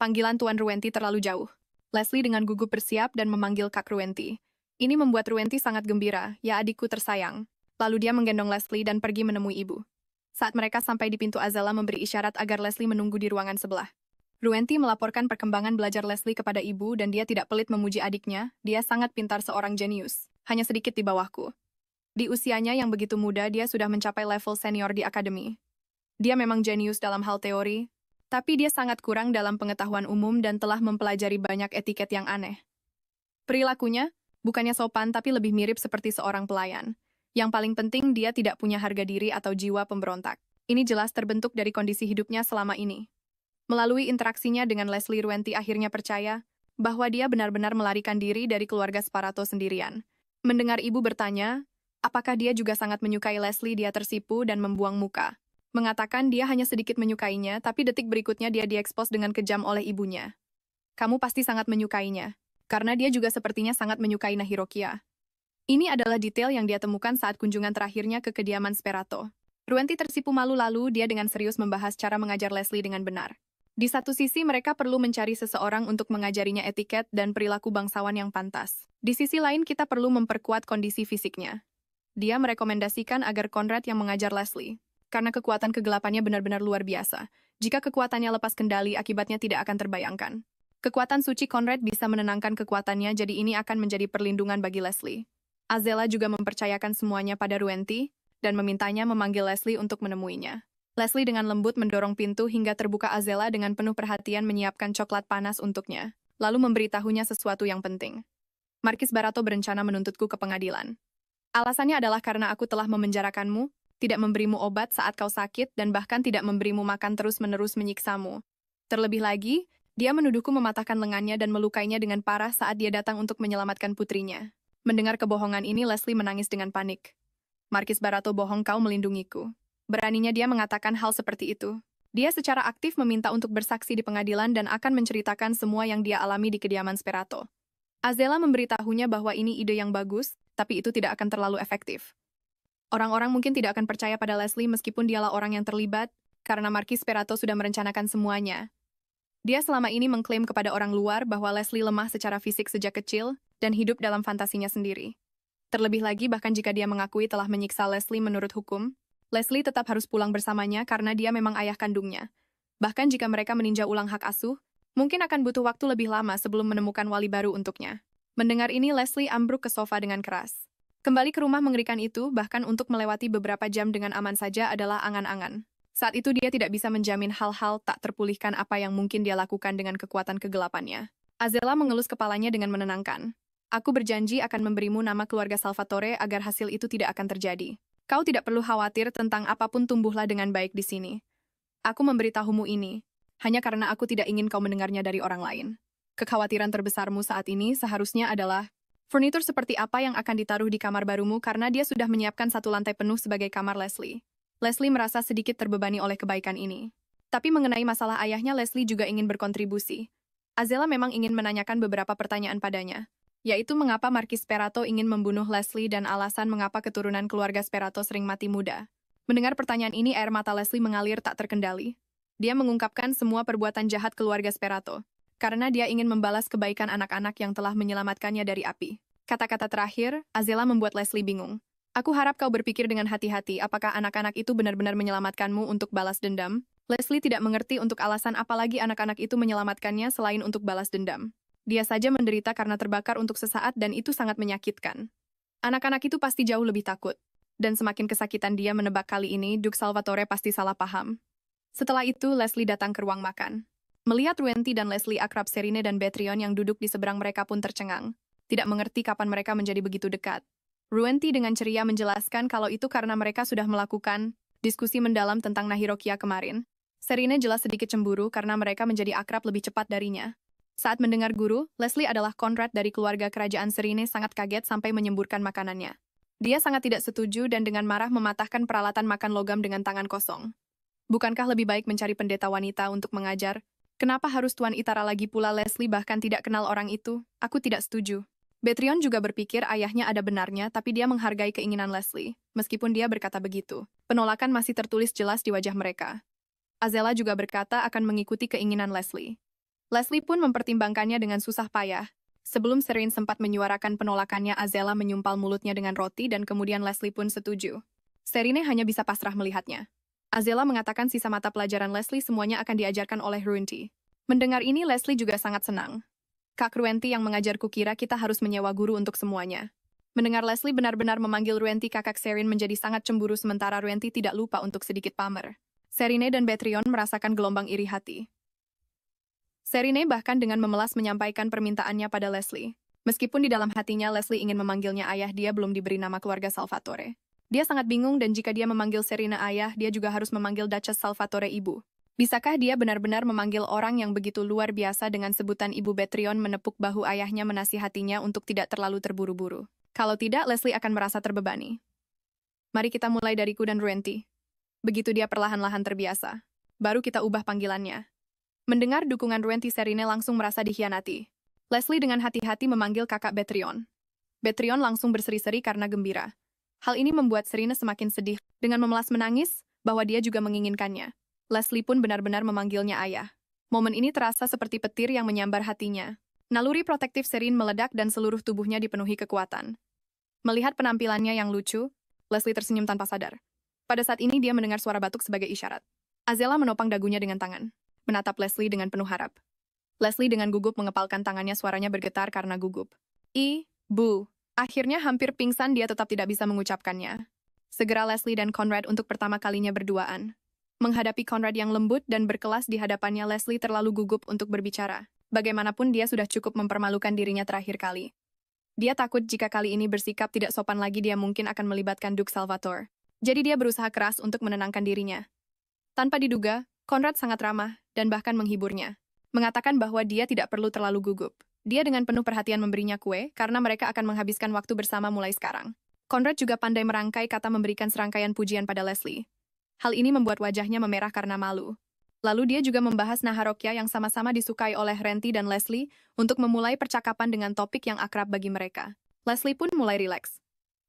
Panggilan Tuan Ruenti terlalu jauh. Leslie dengan gugup bersiap dan memanggil Kak Ruenti. Ini membuat Ruenti sangat gembira, "Ya adikku tersayang." Lalu dia menggendong Leslie dan pergi menemui ibu. Saat mereka sampai di pintu, Azela memberi isyarat agar Leslie menunggu di ruangan sebelah. Ruenti melaporkan perkembangan belajar Leslie kepada ibu dan dia tidak pelit memuji adiknya. "Dia sangat pintar, seorang jenius. Hanya sedikit di bawahku. Di usianya yang begitu muda, dia sudah mencapai level senior di akademi. Dia memang jenius dalam hal teori, tapi dia sangat kurang dalam pengetahuan umum dan telah mempelajari banyak etiket yang aneh. Perilakunya, bukannya sopan tapi lebih mirip seperti seorang pelayan. Yang paling penting, dia tidak punya harga diri atau jiwa pemberontak. Ini jelas terbentuk dari kondisi hidupnya selama ini." Melalui interaksinya dengan Leslie, Ruenti akhirnya percaya bahwa dia benar-benar melarikan diri dari keluarga Sparato sendirian. Mendengar ibu bertanya, apakah dia juga sangat menyukai Leslie, dia tersipu dan membuang muka. Mengatakan dia hanya sedikit menyukainya, tapi detik berikutnya dia diekspos dengan kejam oleh ibunya. "Kamu pasti sangat menyukainya, karena dia juga sepertinya sangat menyukai Nahirokia." Ini adalah detail yang dia temukan saat kunjungan terakhirnya ke kediaman Sperato. Ruenti tersipu malu, lalu dia dengan serius membahas cara mengajar Leslie dengan benar. Di satu sisi, mereka perlu mencari seseorang untuk mengajarinya etiket dan perilaku bangsawan yang pantas. Di sisi lain, kita perlu memperkuat kondisi fisiknya. Dia merekomendasikan agar Conrad yang mengajar Leslie, karena kekuatan kegelapannya benar-benar luar biasa. Jika kekuatannya lepas kendali, akibatnya tidak akan terbayangkan. Kekuatan suci Conrad bisa menenangkan kekuatannya, jadi ini akan menjadi perlindungan bagi Leslie. Azela juga mempercayakan semuanya pada Ruenti dan memintanya memanggil Leslie untuk menemuinya. Leslie dengan lembut mendorong pintu hingga terbuka. Azela dengan penuh perhatian menyiapkan coklat panas untuknya, lalu memberitahunya sesuatu yang penting. "Markis Barato berencana menuntutku ke pengadilan. Alasannya adalah karena aku telah memenjarakanmu, tidak memberimu obat saat kau sakit, dan bahkan tidak memberimu makan, terus-menerus menyiksamu. Terlebih lagi, dia menuduhku mematahkan lengannya dan melukainya dengan parah saat dia datang untuk menyelamatkan putrinya." Mendengar kebohongan ini, Leslie menangis dengan panik. "Markis Barato bohong, kau melindungiku." Beraninya dia mengatakan hal seperti itu. Dia secara aktif meminta untuk bersaksi di pengadilan dan akan menceritakan semua yang dia alami di kediaman Sperato. Azela memberitahunya bahwa ini ide yang bagus, tapi itu tidak akan terlalu efektif. Orang-orang mungkin tidak akan percaya pada Leslie meskipun dialah orang yang terlibat, karena Markis Sperato sudah merencanakan semuanya. Dia selama ini mengklaim kepada orang luar bahwa Leslie lemah secara fisik sejak kecil dan hidup dalam fantasinya sendiri. Terlebih lagi, bahkan jika dia mengakui telah menyiksa Leslie menurut hukum, Leslie tetap harus pulang bersamanya karena dia memang ayah kandungnya. Bahkan jika mereka meninjau ulang hak asuh, mungkin akan butuh waktu lebih lama sebelum menemukan wali baru untuknya. Mendengar ini, Leslie ambruk ke sofa dengan keras. Kembali ke rumah mengerikan itu, bahkan untuk melewati beberapa jam dengan aman saja, adalah angan-angan. Saat itu dia tidak bisa menjamin hal-hal tak terpulihkan apa yang mungkin dia lakukan dengan kekuatan kegelapannya. Azela mengelus kepalanya dengan menenangkan. "Aku berjanji akan memberimu nama keluarga Salvatore agar hasil itu tidak akan terjadi. Kau tidak perlu khawatir tentang apapun, tumbuhlah dengan baik di sini. Aku memberitahumu ini, hanya karena aku tidak ingin kau mendengarnya dari orang lain. Kekhawatiran terbesarmu saat ini seharusnya adalah furnitur seperti apa yang akan ditaruh di kamar barumu, karena dia sudah menyiapkan satu lantai penuh sebagai kamar Leslie." Leslie merasa sedikit terbebani oleh kebaikan ini. Tapi mengenai masalah ayahnya, Leslie juga ingin berkontribusi. Azela memang ingin menanyakan beberapa pertanyaan padanya, yaitu mengapa Markis Sperato ingin membunuh Leslie dan alasan mengapa keturunan keluarga Sperato sering mati muda. Mendengar pertanyaan ini, air mata Leslie mengalir tak terkendali. Dia mengungkapkan semua perbuatan jahat keluarga Sperato, karena dia ingin membalas kebaikan anak-anak yang telah menyelamatkannya dari api. Kata-kata terakhir, Azela membuat Leslie bingung. "Aku harap kau berpikir dengan hati-hati apakah anak-anak itu benar-benar menyelamatkanmu untuk balas dendam." Leslie tidak mengerti untuk alasan apa lagi anak-anak itu menyelamatkannya selain untuk balas dendam. Dia saja menderita karena terbakar untuk sesaat dan itu sangat menyakitkan. Anak-anak itu pasti jauh lebih takut. Dan semakin kesakitan dia menebak kali ini, Duke Salvatore pasti salah paham. Setelah itu, Leslie datang ke ruang makan. Melihat Ruenti dan Leslie akrab, Serine dan Betrion yang duduk di seberang mereka pun tercengang. Tidak mengerti kapan mereka menjadi begitu dekat. Ruenti dengan ceria menjelaskan kalau itu karena mereka sudah melakukan diskusi mendalam tentang Nahirokia kemarin. Serine jelas sedikit cemburu karena mereka menjadi akrab lebih cepat darinya. Saat mendengar guru, Leslie adalah Conrad dari keluarga kerajaan Serine, sangat kaget sampai menyemburkan makanannya. Dia sangat tidak setuju dan dengan marah mematahkan peralatan makan logam dengan tangan kosong. Bukankah lebih baik mencari pendeta wanita untuk mengajar? Kenapa harus Tuan Itara lagi pula Leslie bahkan tidak kenal orang itu? Aku tidak setuju. Betrion juga berpikir ayahnya ada benarnya, tapi dia menghargai keinginan Leslie. Meskipun dia berkata begitu, penolakan masih tertulis jelas di wajah mereka. Azela juga berkata akan mengikuti keinginan Leslie. Leslie pun mempertimbangkannya dengan susah payah. Sebelum Serene sempat menyuarakan penolakannya, Azela menyumpal mulutnya dengan roti dan kemudian Leslie pun setuju. Serene hanya bisa pasrah melihatnya. Azela mengatakan sisa mata pelajaran Leslie semuanya akan diajarkan oleh Ruenti. Mendengar ini, Leslie juga sangat senang. Kak Ruenti yang mengajarku kira kita harus menyewa guru untuk semuanya. Mendengar Leslie benar-benar memanggil Ruenti kakak Serene menjadi sangat cemburu sementara Ruenti tidak lupa untuk sedikit pamer. Serene dan Betrion merasakan gelombang iri hati. Serene bahkan dengan memelas menyampaikan permintaannya pada Leslie. Meskipun di dalam hatinya Leslie ingin memanggilnya ayah, dia belum diberi nama keluarga Salvatore. Dia sangat bingung dan jika dia memanggil Serena ayah, dia juga harus memanggil Duchess Salvatore ibu. Bisakah dia benar-benar memanggil orang yang begitu luar biasa dengan sebutan ibu? Betrion menepuk bahu ayahnya menasihatinya untuk tidak terlalu terburu-buru. Kalau tidak, Leslie akan merasa terbebani. Mari kita mulai dariku dan Ruenti. Begitu dia perlahan-lahan terbiasa. Baru kita ubah panggilannya. Mendengar dukungan Ruenti, Serene langsung merasa dikhianati. Leslie dengan hati-hati memanggil kakak Betrion. Betrion langsung berseri-seri karena gembira. Hal ini membuat Serena semakin sedih, dengan memelas menangis, bahwa dia juga menginginkannya. Leslie pun benar-benar memanggilnya ayah. Momen ini terasa seperti petir yang menyambar hatinya. Naluri protektif Serene meledak dan seluruh tubuhnya dipenuhi kekuatan. Melihat penampilannya yang lucu, Leslie tersenyum tanpa sadar. Pada saat ini dia mendengar suara batuk sebagai isyarat. Azela menopang dagunya dengan tangan, menatap Leslie dengan penuh harap. Leslie dengan gugup mengepalkan tangannya, suaranya bergetar karena gugup. Ibu. Akhirnya hampir pingsan, dia tetap tidak bisa mengucapkannya. Segera Leslie dan Conrad untuk pertama kalinya berduaan. Menghadapi Conrad yang lembut dan berkelas di hadapannya, Leslie terlalu gugup untuk berbicara. Bagaimanapun dia sudah cukup mempermalukan dirinya terakhir kali. Dia takut jika kali ini bersikap tidak sopan lagi dia mungkin akan melibatkan Duke Salvatore. Jadi dia berusaha keras untuk menenangkan dirinya. Tanpa diduga, Conrad sangat ramah dan bahkan menghiburnya. Mengatakan bahwa dia tidak perlu terlalu gugup. Dia dengan penuh perhatian memberinya kue, karena mereka akan menghabiskan waktu bersama mulai sekarang. Conrad juga pandai merangkai kata memberikan serangkaian pujian pada Leslie. Hal ini membuat wajahnya memerah karena malu. Lalu dia juga membahas Naharokya yang sama-sama disukai oleh Renti dan Leslie untuk memulai percakapan dengan topik yang akrab bagi mereka. Leslie pun mulai rileks.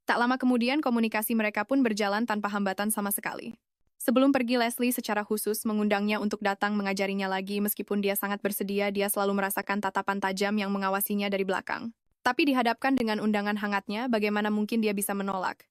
Tak lama kemudian komunikasi mereka pun berjalan tanpa hambatan sama sekali. Sebelum pergi, Leslie secara khusus mengundangnya untuk datang mengajarinya lagi. Meskipun dia sangat bersedia, dia selalu merasakan tatapan tajam yang mengawasinya dari belakang. Tapi dihadapkan dengan undangan hangatnya, bagaimana mungkin dia bisa menolak?